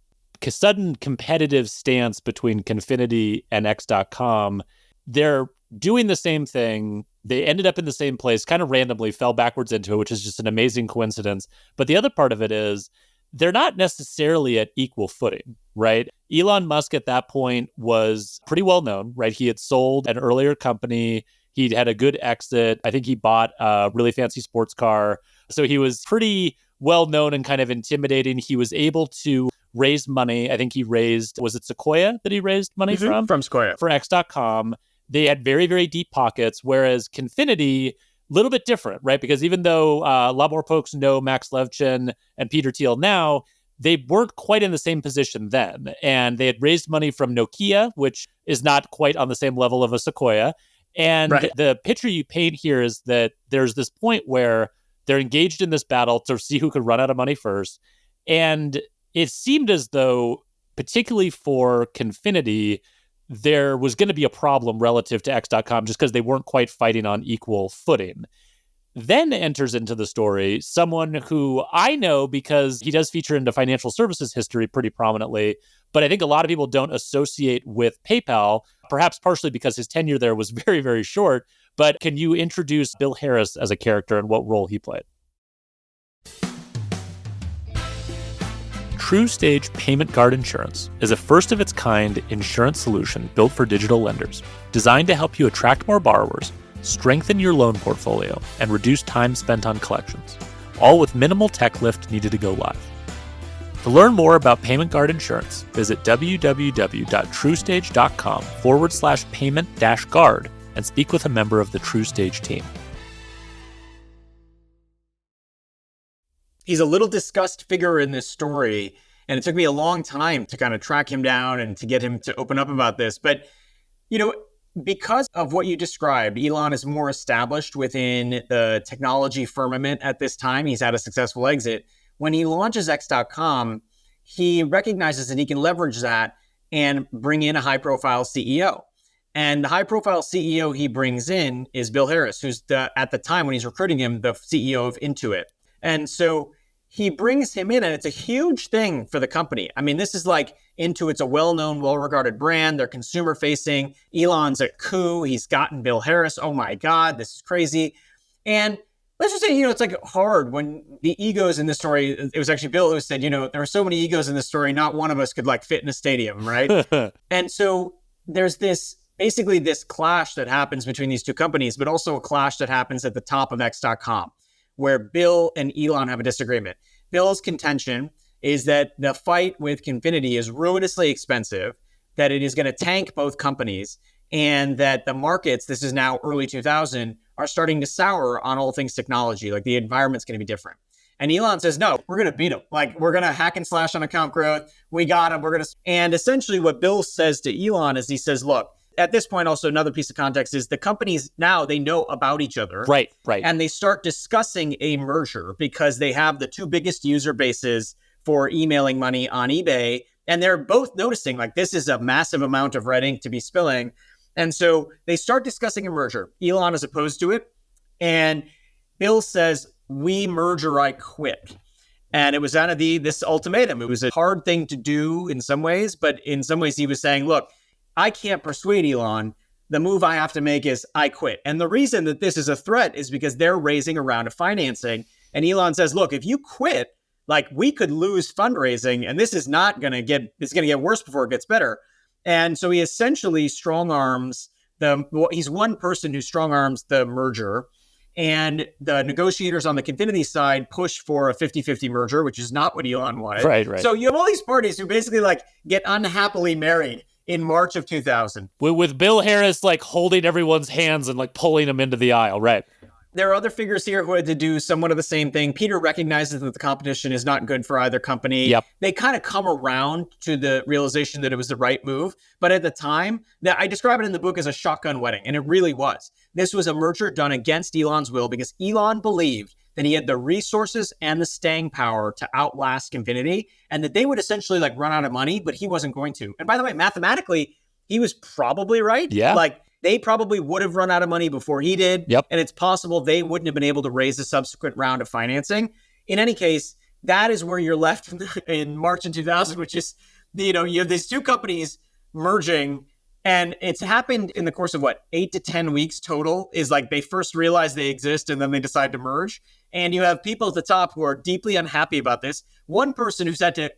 sudden competitive stance between Confinity and X.com. They're doing the same thing. They ended up in the same place, kind of randomly fell backwards into it, which is just an amazing coincidence. But the other part of it is they're not necessarily at equal footing, right? Elon Musk at that point was pretty well known, right? He had sold an earlier company. He'd had a good exit. I think he bought a really fancy sports car. So he was pretty well known and kind of intimidating. He was able to raise money. I think he raised, was it Sequoia that he raised money from? From Sequoia. For X.com. They had very, very deep pockets, whereas Confinity, a little bit different, right? Because even though a lot more folks know Max Levchin and Peter Thiel now, they weren't quite in the same position then. And they had raised money from Nokia, which is not quite on the same level of a Sequoia. And the picture you paint here is that there's this point where they're engaged in this battle to see who could run out of money first. And it seemed as though, particularly for Confinity, there was going to be a problem relative to X.com just because they weren't quite fighting on equal footing. Then enters into the story someone who I know because he does feature into financial services history pretty prominently, but I think a lot of people don't associate with PayPal, perhaps partially because his tenure there was very, very short. But can you introduce Bill Harris as a character and what role he played? TruStage Payment Guard Insurance is a first-of-its-kind insurance solution built for digital lenders, designed to help you attract more borrowers, strengthen your loan portfolio, and reduce time spent on collections, all with minimal tech lift needed to go live. To learn more about Payment Guard Insurance, visit www.trustage.com/payment-guard and speak with a member of the TruStage team. He's a little discussed figure in this story, and it took me a long time to kind of track him down and to get him to open up about this. But, because of what you described, Elon is more established within the technology firmament at this time. He's had a successful exit. When he launches X.com, he recognizes that he can leverage that and bring in a high-profile CEO. And the high-profile CEO he brings in is Bill Harris, who's at the time when he's recruiting him, the CEO of Intuit. And so he brings him in, and it's a huge thing for the company. I mean, this is like Intuit's a well-known, well-regarded brand. They're consumer-facing. Elon's a coup. He's gotten Bill Harris. Oh, my God, this is crazy. And let's just say, it's like hard when the egos in this story, it was actually Bill who said, there are so many egos in this story, not one of us could like fit in a stadium, right? And so there's basically this clash that happens between these two companies, but also a clash that happens at the top of X.com, where Bill and Elon have a disagreement. Bill's contention is that the fight with Confinity is ruinously expensive, that it is going to tank both companies, and that the markets, this is now early 2000, are starting to sour on all things technology. Like the environment's going to be different. And Elon says, no, we're going to beat them. Like we're going to hack and slash on account growth. We got them. And essentially what Bill says to Elon is he says, look, at this point, also another piece of context is the companies now, they know about each other. Right. And they start discussing a merger because they have the two biggest user bases for emailing money on eBay. And they're both noticing like this is a massive amount of red ink to be spilling. And so they start discussing a merger. Elon is opposed to it. And Bill says, we merge or I quit. And it was out of this ultimatum. It was a hard thing to do in some ways, but in some ways he was saying, look, I can't persuade Elon. The move I have to make is I quit. And the reason that this is a threat is because they're raising a round of financing. And Elon says, look, if you quit, like we could lose fundraising and this is not going to it's going to get worse before it gets better. And so he essentially strong arms he's one person who strong arms the merger. And the negotiators on the Confinity side push for a 50-50 merger, which is not what Elon wanted. Right. So you have all these parties who basically like get unhappily married in March of 2000. With Bill Harris like holding everyone's hands and like pulling them into the aisle, right? There are other figures here who had to do somewhat of the same thing. Peter recognizes that the competition is not good for either company. Yep. They kind of come around to the realization that it was the right move. But at the time, I describe it in the book as a shotgun wedding, and it really was. This was a merger done against Elon's will because Elon believed that he had the resources and the staying power to outlast Confinity and that they would essentially like run out of money, but he wasn't going to. And by the way, mathematically, he was probably right. Yeah. Like they probably would have run out of money before he did. Yep. And it's possible they wouldn't have been able to raise a subsequent round of financing. In any case, that is where you're left in March in 2000, which is, you have these two companies merging. And it's happened in the course of 8 to 10 weeks total is like they first realize they exist and then they decide to merge. And you have people at the top who are deeply unhappy about this. One person who's had to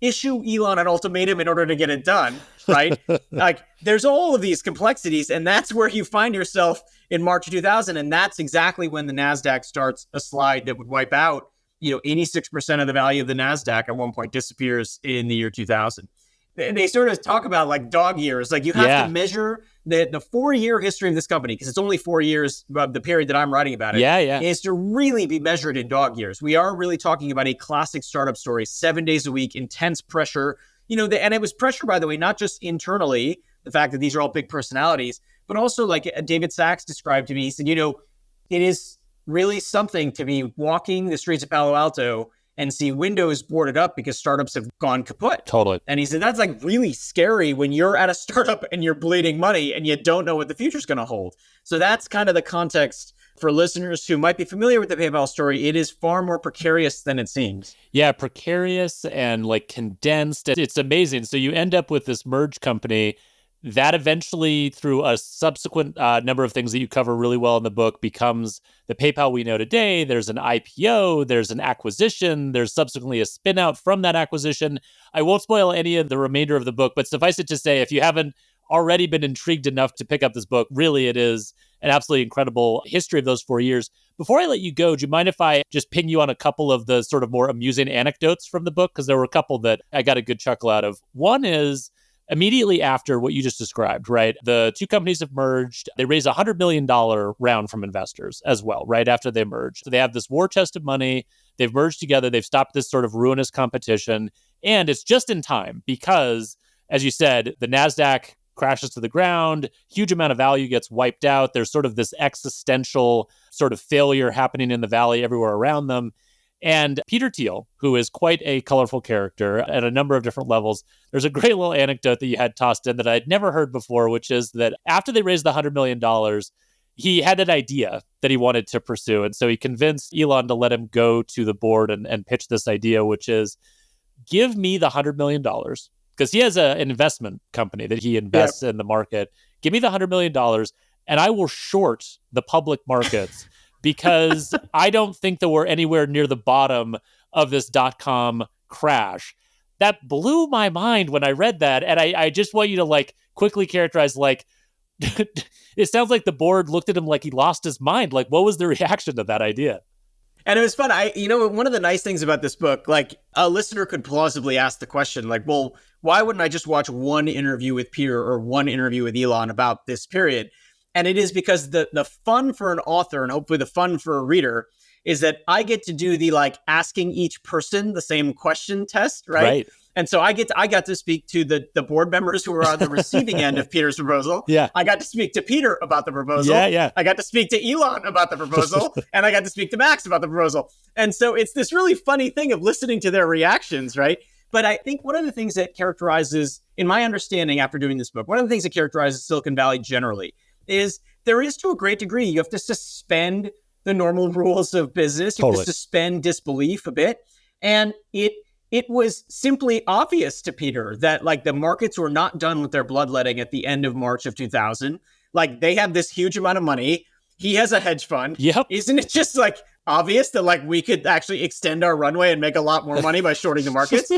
issue Elon an ultimatum in order to get it done, right? Like there's all of these complexities, and that's where you find yourself in March of 2000. And that's exactly when the NASDAQ starts a slide that would wipe out, 86% of the value of the NASDAQ at one point disappears in the year 2000. They sort of talk about like dog years. Like you have to measure the 4-year history of this company, because it's only 4 years of the period that I'm writing about it. Is to really be measured in dog years. We are really talking about a classic startup story, 7 days a week, intense pressure. And it was pressure, by the way, not just internally, the fact that these are all big personalities, but also like David Sachs described to me. He said, it is really something to be walking the streets of Palo Alto and see windows boarded up because startups have gone kaput. Totally. And he said, that's like really scary when you're at a startup and you're bleeding money and you don't know what the future's going to hold. So that's kind of the context for listeners who might be familiar with the PayPal story. It is far more precarious than it seems. Yeah, precarious and like condensed. It's amazing. So you end up with this merged company that eventually, through a subsequent number of things that you cover really well in the book, becomes the PayPal we know today. There's an IPO, there's an acquisition, there's subsequently a spin out from that acquisition. I won't spoil any of the remainder of the book, but suffice it to say, if you haven't already been intrigued enough to pick up this book, really it is an absolutely incredible history of those 4 years. Before I let you go, do you mind if I just ping you on a couple of the sort of more amusing anecdotes from the book? Because there were a couple that I got a good chuckle out of. One is, immediately after what you just described, right? The two companies have merged. They raised a $100 million round from investors as well, right after they merged. So they have this war chest of money. They've merged together. They've stopped this sort of ruinous competition. And it's just in time because, as you said, the NASDAQ crashes to the ground. Huge amount of value gets wiped out. There's sort of this existential sort of failure happening in the valley everywhere around them. And Peter Thiel, who is quite a colorful character at a number of different levels, there's a great little anecdote that you had tossed in that I'd never heard before, which is that after they raised the $100 million, he had an idea that he wanted to pursue. And so he convinced Elon to let him go to the board and pitch this idea, which is, give me the $100 million, because he has an investment company that he invests in the market. Give me the $100 million and I will short the public markets because I don't think that we're anywhere near the bottom of this .com crash. That blew my mind when I read that. And I just want you to like quickly characterize, like, it sounds like the board looked at him like he lost his mind. Like, what was the reaction to that idea? And it was fun. One of the nice things about this book, like a listener could plausibly ask the question, like, well, why wouldn't I just watch one interview with Peter or one interview with Elon about this period? And it is because the fun for an author and hopefully the fun for a reader is that I get to do the like asking each person the same question test, right? And so I got to speak to the board members who were on the receiving end of Peter's proposal. Yeah. I got to speak to Peter about the proposal. Yeah. I got to speak to Elon about the proposal. And I got to speak to Max about the proposal. And so it's this really funny thing of listening to their reactions, right? But I think one of the things that characterizes, in my understanding after doing this book, one of the things that characterizes Silicon Valley generally is there is, to a great degree, you have to suspend the normal rules of business. You have to suspend disbelief a bit. And it was simply obvious to Peter that like the markets were not done with their bloodletting at the end of March of 2000. Like they have this huge amount of money. He has a hedge fund. Yep. Isn't it just like obvious that like we could actually extend our runway and make a lot more money by shorting the markets?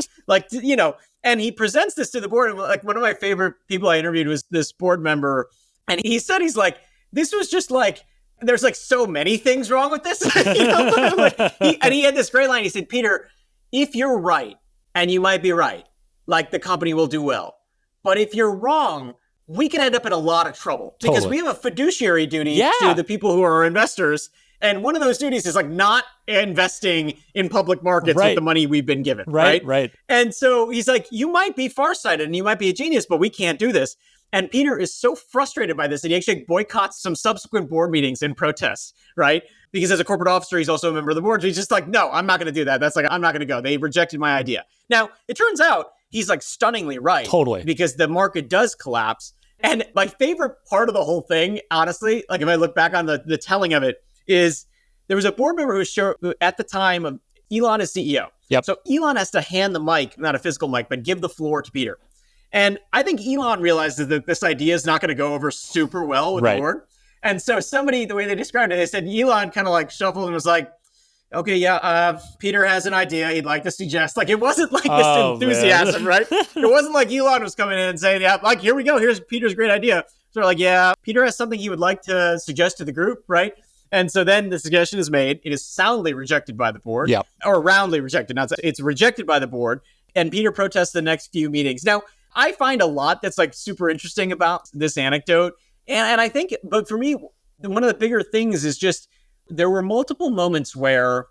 And he presents this to the board. And like one of my favorite people I interviewed was this board member. And he said, he's like, this was just like, there's like so many things wrong with this. And he had this great line. He said, Peter, if you're right, and you might be right, like the company will do well. But if you're wrong, we can end up in a lot of trouble because we have a fiduciary duty to the people who are our investors. And one of those duties is like not investing in public markets with the money we've been given. Right. And so he's like, you might be farsighted and you might be a genius, but we can't do this. And Peter is so frustrated by this that he actually boycotts some subsequent board meetings in protest, right? Because as a corporate officer, he's also a member of the board. So he's just like, no, I'm not going to do that. That's like, I'm not going to go. They rejected my idea. Now, it turns out he's like stunningly right. Totally. Because the market does collapse. And my favorite part of the whole thing, honestly, like if I look back on the telling of it, is there was a board member who at the time, Elon is CEO. Yep. So Elon has to hand the mic, not a physical mic, but give the floor to Peter. And I think Elon realizes that this idea is not going to go over super well with the board. And so somebody, the way they described it, they said Elon kind of like shuffled and was like, okay, Peter has an idea he'd like to suggest. Like, it wasn't like this enthusiasm, right? It wasn't like Elon was coming in and saying, yeah, like, here we go. Here's Peter's great idea. So like, yeah, Peter has something he would like to suggest to the group, right? And so then the suggestion is made. It is soundly rejected by the board. Yeah. Or roundly rejected. It's rejected by the board. And Peter protests the next few meetings. Now, I find a lot that's like super interesting about this anecdote. And I think, but for me, one of the bigger things is just there were multiple moments where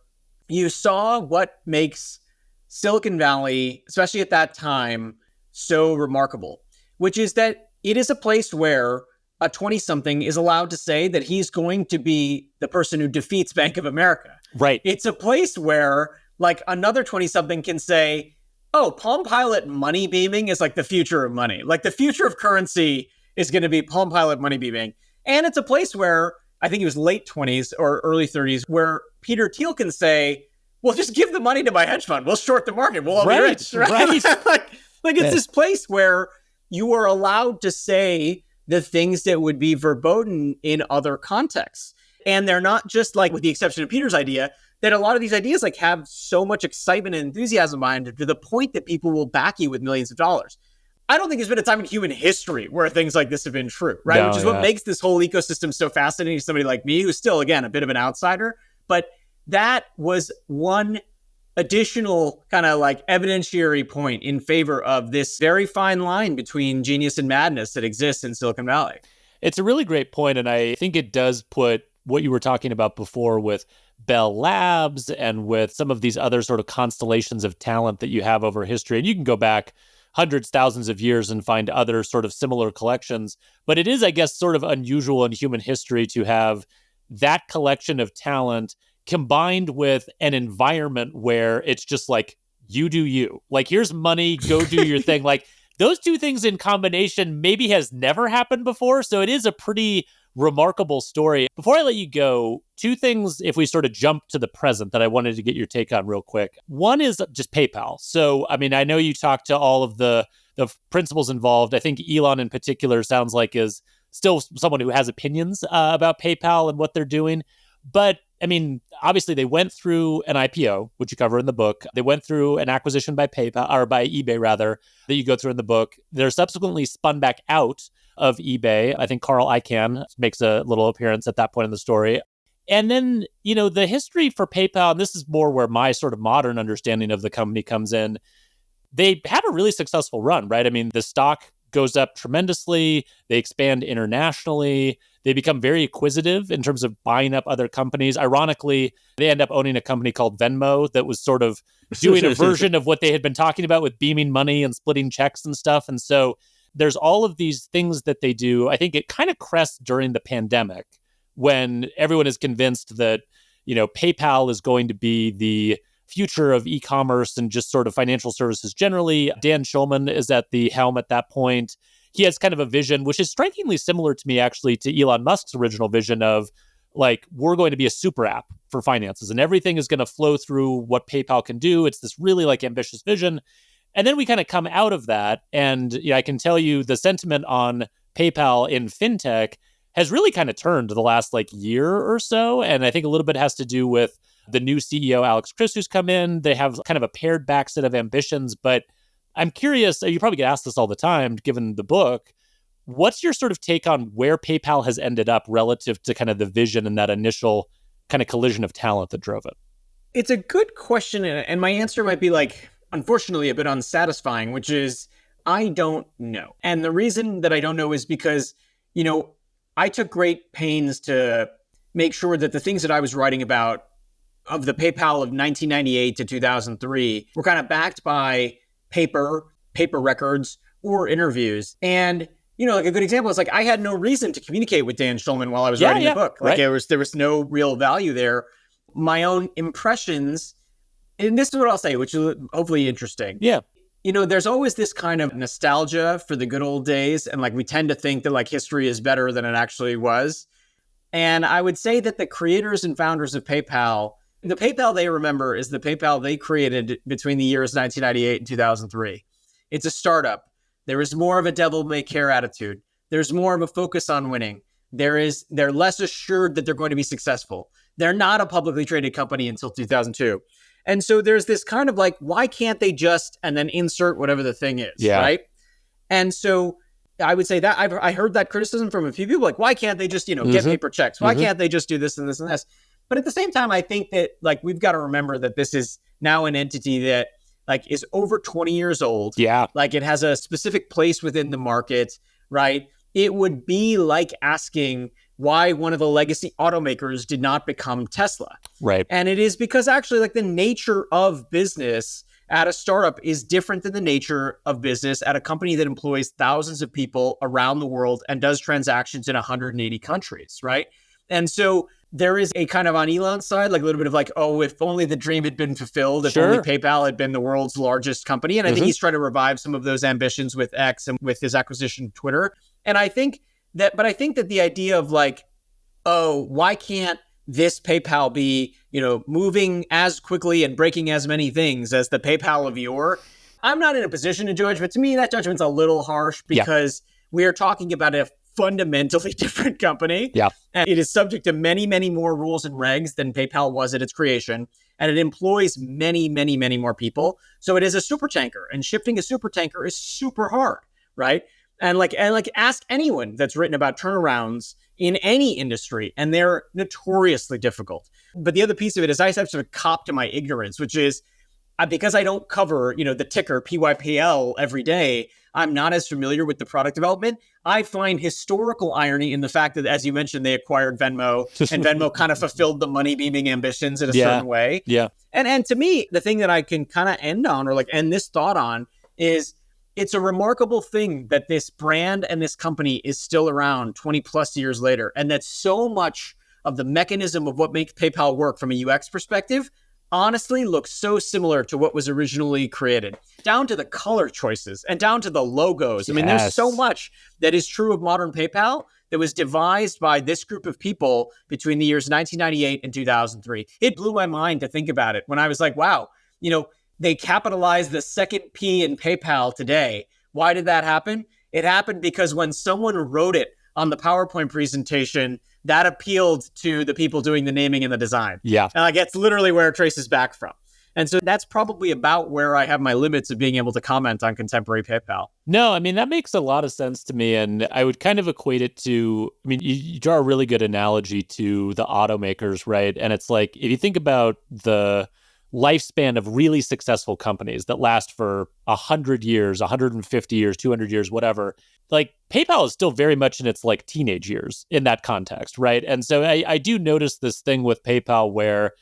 you saw what makes Silicon Valley, especially at that time, so remarkable, which is that it is a place where a 20-something is allowed to say that he's going to be the person who defeats Bank of America. Right. It's a place where like another 20-something can say, oh, Palm Pilot money beaming is like the future of money. Like the future of currency is going to be Palm Pilot money beaming. And it's a place where I think it was late 20s or early 30s where Peter Thiel can say, well, just give the money to my hedge fund. We'll short the market. We'll all be rich. Right. like it's this place where you are allowed to say the things that would be verboten in other contexts. And they're not just like, with the exception of Peter's idea, that a lot of these ideas like have so much excitement and enthusiasm behind it to the point that people will back you with millions of dollars. I don't think there's been a time in human history where things like this have been true, right? No, which is what makes this whole ecosystem so fascinating to somebody like me, who's still, again, a bit of an outsider. But that was one additional kind of like evidentiary point in favor of this very fine line between genius and madness that exists in Silicon Valley. It's a really great point, and I think it does put what you were talking about before with Bell Labs and with some of these other sort of constellations of talent that you have over history. And you can go back hundreds, thousands of years and find other sort of similar collections. But it is, I guess, sort of unusual in human history to have that collection of talent combined with an environment where it's just like, you do you. Like, here's money, go do your thing. Like, those two things in combination maybe has never happened before. So it is a pretty remarkable story. Before I let you go, two things, if we sort of jump to the present, that I wanted to get your take on real quick. One is just PayPal. So, I mean, I know you talked to all of the principals involved. I think Elon in particular sounds like is still someone who has opinions about PayPal and what they're doing. But I mean, obviously they went through an IPO, which you cover in the book. They went through an acquisition by PayPal, or by eBay rather, that you go through in the book. They're subsequently spun back out of eBay. I think Carl Icahn makes a little appearance at that point in the story. And then, the history for PayPal, and this is more where my sort of modern understanding of the company comes in, they have a really successful run, right? I mean, the stock goes up tremendously. They expand internationally. They become very acquisitive in terms of buying up other companies. Ironically, they end up owning a company called Venmo that was sort of doing a version of what they had been talking about with beaming money and splitting checks and stuff. And so there's all of these things that they do. I think it kind of crests during the pandemic when everyone is convinced that, PayPal is going to be the future of e-commerce and just sort of financial services generally. Dan Schulman is at the helm at that point. He has kind of a vision, which is strikingly similar to me, actually, to Elon Musk's original vision of, like, we're going to be a super app for finances and everything is going to flow through what PayPal can do. It's this really ambitious vision. And then we kind of come out of that. And I can tell you the sentiment on PayPal in fintech has really kind of turned the last year or so. And I think a little bit has to do with the new CEO, Alex Chris, who's come in. They have kind of a pared back set of ambitions. But I'm curious, you probably get asked this all the time, given the book. What's your sort of take on where PayPal has ended up relative to kind of the vision and that initial kind of collision of talent that drove it? It's a good question. And my answer might be unfortunately, a bit unsatisfying, which is I don't know. And the reason that I don't know is because, I took great pains to make sure that the things that I was writing about of the PayPal of 1998 to 2003 were kind of backed by paper records or interviews. And, a good example is I had no reason to communicate with Dan Schulman while I was writing the book. Right. There was no real value there. My own impressions, and this is what I'll say, which is hopefully interesting. Yeah. There's always this kind of nostalgia for the good old days. And we tend to think that history is better than it actually was. And I would say that the creators and founders of PayPal, the PayPal they remember is the PayPal they created between the years 1998 and 2003. It's a startup. There is more of a devil may care attitude. There's more of a focus on winning. They're less assured that they're going to be successful. They're not a publicly traded company until 2002. And so there's this kind of why can't they just, and then insert whatever the thing is, right? And so I would say that I heard that criticism from a few people, why can't they just, get paper checks? Why can't they just do this and this and this? But at the same time, I think that we've got to remember that this is now an entity that is over 20 years old. Yeah. It has a specific place within the market, right? It would be like asking why one of the legacy automakers did not become Tesla. Right. And it is because actually the nature of business at a startup is different than the nature of business at a company that employs thousands of people around the world and does transactions in 180 countries, right? And so there is a kind of on Elon's side, a little bit of if only the dream had been fulfilled, if only PayPal had been the world's largest company. And I think he's trying to revive some of those ambitions with X and with his acquisition of Twitter. And I think that the idea of why can't this PayPal be, moving as quickly and breaking as many things as the PayPal of yore? I'm not in a position to judge, but to me, that judgment's a little harsh because we are talking about a fundamentally different company. Yeah. And it is subject to many, many more rules and regs than PayPal was at its creation. And it employs many, many, many more people. So it is a supertanker, and shifting a supertanker is super hard, right? And ask anyone that's written about turnarounds in any industry, and they're notoriously difficult. But the other piece of it is I have to cop to my ignorance, which is because I don't cover, the ticker PYPL every day, I'm not as familiar with the product development. I find historical irony in the fact that, as you mentioned, they acquired Venmo and Venmo kind of fulfilled the money beaming ambitions in a certain way. Yeah. And to me, the thing that I can kind of end on or end this thought on is it's a remarkable thing that this brand and this company is still around 20 plus years later. And that so much of the mechanism of what makes PayPal work from a UX perspective honestly looks so similar to what was originally created, down to the color choices and down to the logos. I mean, there's so much that is true of modern PayPal that was devised by this group of people between the years 1998 and 2003. It blew my mind to think about it when I was wow, they capitalized the second P in PayPal today. Why did that happen? It happened because when someone wrote it on the PowerPoint presentation, that appealed to the people doing the naming and the design. Yeah. And that's literally where it traces back from. And so that's probably about where I have my limits of being able to comment on contemporary PayPal. No, I mean, that makes a lot of sense to me. And I would kind of equate it to, I mean, you draw a really good analogy to the automakers, right? And it's like, if you think about the lifespan of really successful companies that last for 100 years, 150 years, 200 years, whatever, like PayPal is still very much in its like teenage years in that context, right? And so I do notice this thing with PayPal where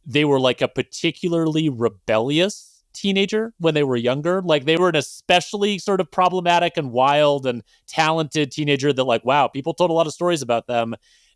they were like a particularly rebellious teenager when they were younger. Like they were an especially sort of problematic and wild and talented teenager that like, wow, people told a lot of stories about them.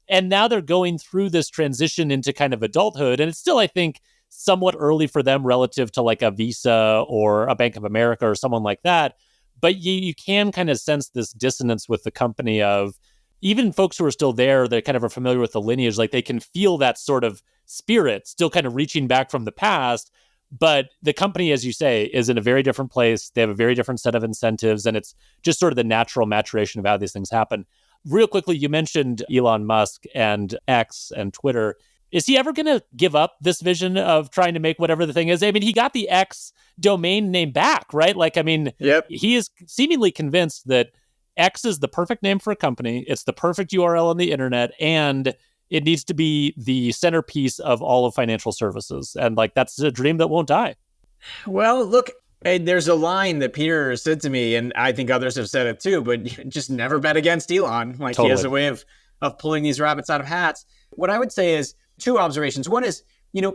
And now they're going through this transition into kind of adulthood. And it's still, I think, somewhat early for them relative to like a Visa or a Bank of America or someone like that. But you can kind of sense this dissonance with the company of even folks who are still there that kind of are familiar with the lineage, like they can feel that sort of spirit still kind of reaching back from the past. But the company, as you say, is in a very different place. They have a very different set of incentives, and it's just sort of the natural maturation of how these things happen. Real quickly, you mentioned Elon Musk and X and Twitter. Is he ever going to give up this vision of trying to make whatever the thing is? I mean, he got the X domain name back, right? Like, I mean, He is seemingly convinced that X is the perfect name for a company. It's the perfect URL on the internet, and it needs to be the centerpiece of all of financial services. And like, that's a dream that won't die. Well, look, there's a line that Peter said to me, and I think others have said it too, but just never bet against Elon. Like He has a way of pulling these rabbits out of hats. What I would say is two observations. One is,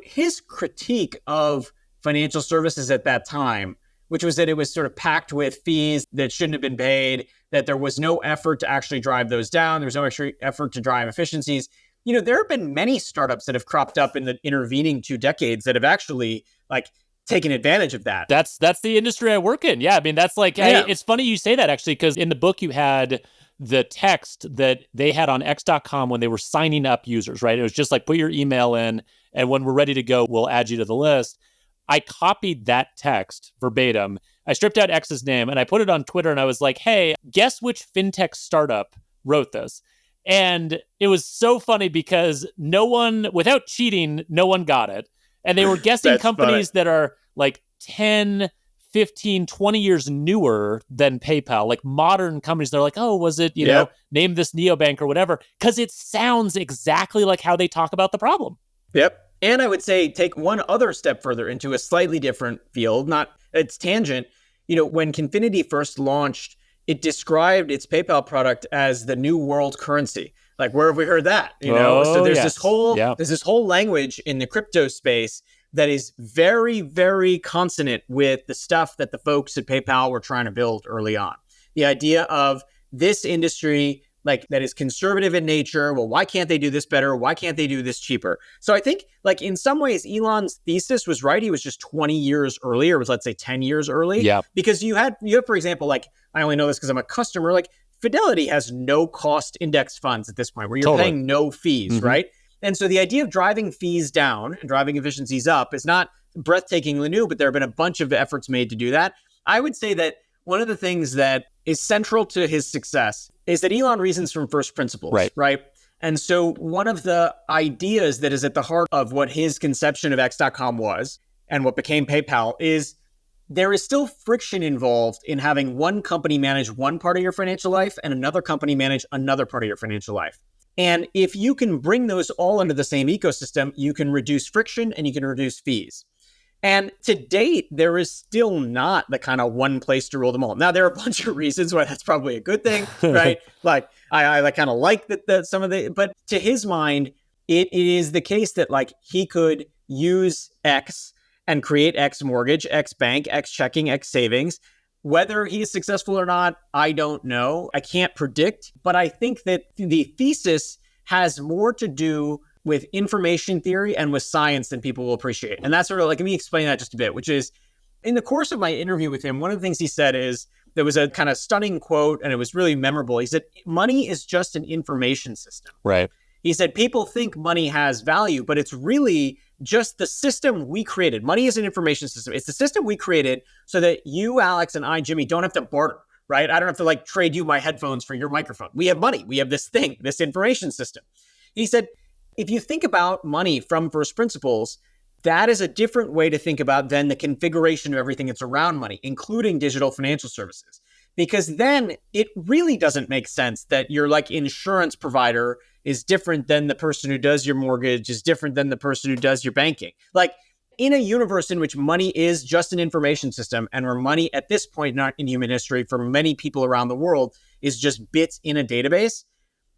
his critique of financial services at that time, which was that it was sort of packed with fees that shouldn't have been paid, that there was no effort to actually drive those down. There was no extra effort to drive efficiencies. There have been many startups that have cropped up in the intervening 2 decades that have actually like taken advantage of that. That's the industry I work in. Yeah, I mean, that's like, it's funny you say that actually, because in the book you had the text that they had on X.com when they were signing up users, right? It was just like, put your email in, and when we're ready to go, we'll add you to the list. I copied that text verbatim. I stripped out X's name and I put it on Twitter, and I was like, hey, guess which fintech startup wrote this? And it was so funny because no one, without cheating, no one got it. And they were guessing companies that are like 10, 15, 20 years newer than PayPal, like modern companies. They're like, oh, was it, name this neobank or whatever, because it sounds exactly like how they talk about the problem. Yep. And I would say take one other step further into a slightly different field, not its tangent. When Confinity first launched, it described its PayPal product as the new world currency. Like, where have we heard that? So there's this whole language in the crypto space that is very, very consonant with the stuff that the folks at PayPal were trying to build early on. The idea of this industry, like, that is conservative in nature. Well, why can't they do this better? Why can't they do this cheaper? So I think, like, in some ways, Elon's thesis was right. He was just 20 years earlier. It was, let's say, 10 years early. Yeah. Because you have, for example, like, I only know this because I'm a customer, like, Fidelity has no cost index funds at this point where you're paying no fees, right? And so the idea of driving fees down and driving efficiencies up is not breathtakingly new, but there have been a bunch of efforts made to do that. I would say that one of the things that is central to his success is that Elon reasons from first principles, right? And so one of the ideas that is at the heart of what his conception of X.com was and what became PayPal is there is still friction involved in having one company manage one part of your financial life and another company manage another part of your financial life. And if you can bring those all into the same ecosystem, you can reduce friction and you can reduce fees. And to date, there is still not the kind of one place to rule them all. Now, there are a bunch of reasons why that's probably a good thing, right? Like, I kind of like that some of the, but to his mind, it is the case that like he could use X and create X mortgage, X bank, X checking, X savings. Whether he is successful or not, I don't know. I can't predict, but I think that the thesis has more to do with information theory and with science than people will appreciate. And that's sort of like, let me explain that just a bit, which is in the course of my interview with him, one of the things he said is, there was a kind of stunning quote and it was really memorable. He said, money is just an information system. Right. He said, people think money has value, but it's really just the system we created. Money is an information system. It's the system we created so that you, Alex, and I, Jimmy, don't have to barter, right? I don't have to like trade you my headphones for your microphone. We have money. We have this thing, this information system. He said, if you think about money from first principles, that is a different way to think about then the configuration of everything that's around money, including digital financial services. Because then it really doesn't make sense that your like insurance provider is different than the person who does your mortgage, is different than the person who does your banking. Like in a universe in which money is just an information system, and where money at this point, not in human history, for many people around the world, is just bits in a database,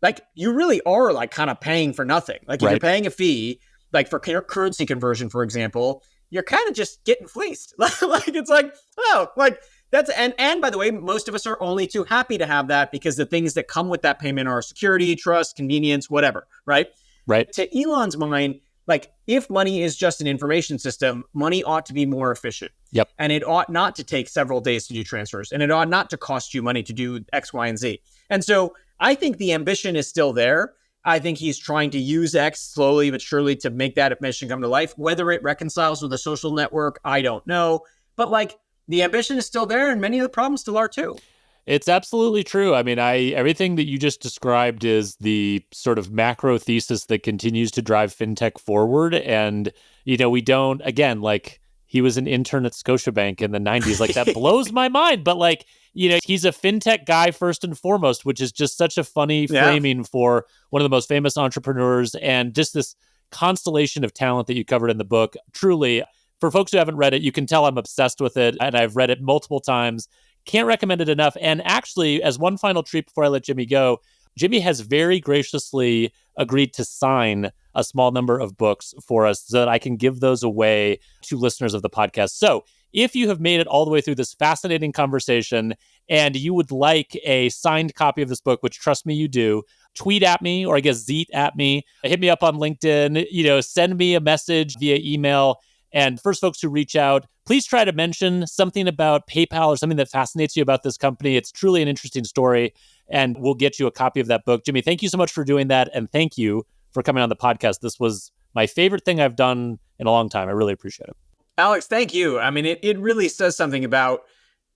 like you really are like kind of paying for nothing. Like if you're paying a fee, like for currency conversion, for example, you're kind of just getting fleeced. Like it's like, oh, like that's, and by the way, most of us are only too happy to have that because the things that come with that payment are security, trust, convenience, whatever, right? Right. To Elon's mind, like if money is just an information system, money ought to be more efficient. Yep. And it ought not to take several days to do transfers, and it ought not to cost you money to do X, Y, and Z. And so I think the ambition is still there. I think he's trying to use X slowly but surely to make that mission come to life. Whether it reconciles with a social network, I don't know. But like the ambition is still there, and many of the problems still are too. It's absolutely true. I mean, everything that you just described is the sort of macro thesis that continues to drive fintech forward. And, you know, we don't, again, like he was an intern at Scotiabank in the 90s. Like that blows my mind. But like, you know, he's a fintech guy first and foremost, which is just such a funny framing for one of the most famous entrepreneurs, and just this constellation of talent that you covered in the book. Truly, for folks who haven't read it, you can tell I'm obsessed with it, and I've read it multiple times. Can't recommend it enough. And actually, as one final treat before I let Jimmy go, Jimmy has very graciously agreed to sign a small number of books for us so that I can give those away to listeners of the podcast. So if you have made it all the way through this fascinating conversation and you would like a signed copy of this book, which trust me, you do, tweet at me, or I guess zeet at me, hit me up on LinkedIn, you know, send me a message via email. And first folks who reach out, please try to mention something about PayPal or something that fascinates you about this company. It's truly an interesting story, and we'll get you a copy of that book. Jimmy, thank you so much for doing that. And thank you for coming on the podcast. This was my favorite thing I've done in a long time. I really appreciate it. Alex, thank you. I mean, it really says something about,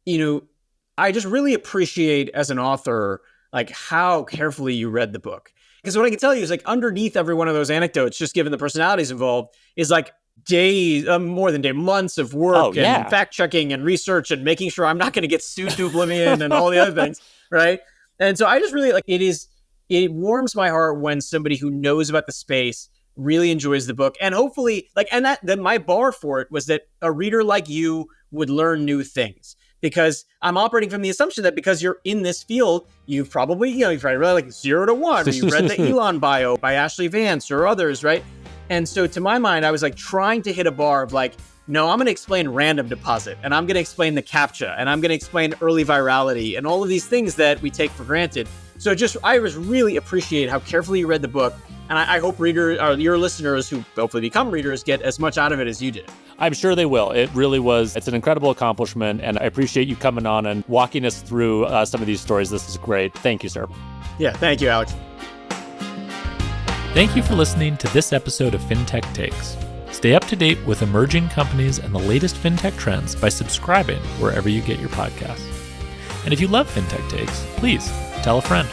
you know, I just really appreciate as an author, like how carefully you read the book. Because what I can tell you is like underneath every one of those anecdotes, just given the personalities involved, is like days, more than months of work and fact checking and research and making sure I'm not going to get sued to oblivion and all the other things, right? And so I just really like it warms my heart when somebody who knows about the space really enjoys the book. And hopefully, like, and then my bar for it was that a reader like you would learn new things. Because I'm operating from the assumption that because you're in this field, you've probably read like 0 to 1, or you've read the Elon bio by Ashley Vance or others, right? And so to my mind, I was like trying to hit a bar of like, no, I'm going to explain random deposit, and I'm going to explain the CAPTCHA, and I'm going to explain early virality and all of these things that we take for granted. So I was really appreciate how carefully you read the book. And I hope your listeners who hopefully become readers get as much out of it as you did. I'm sure they will. It really was. It's an incredible accomplishment. And I appreciate you coming on and walking us through some of these stories. This is great. Thank you, sir. Yeah, thank you, Alex. Thank you for listening to this episode of Fintech Takes. Stay up to date with emerging companies and the latest fintech trends by subscribing wherever you get your podcasts. And if you love Fintech Takes, please tell a friend.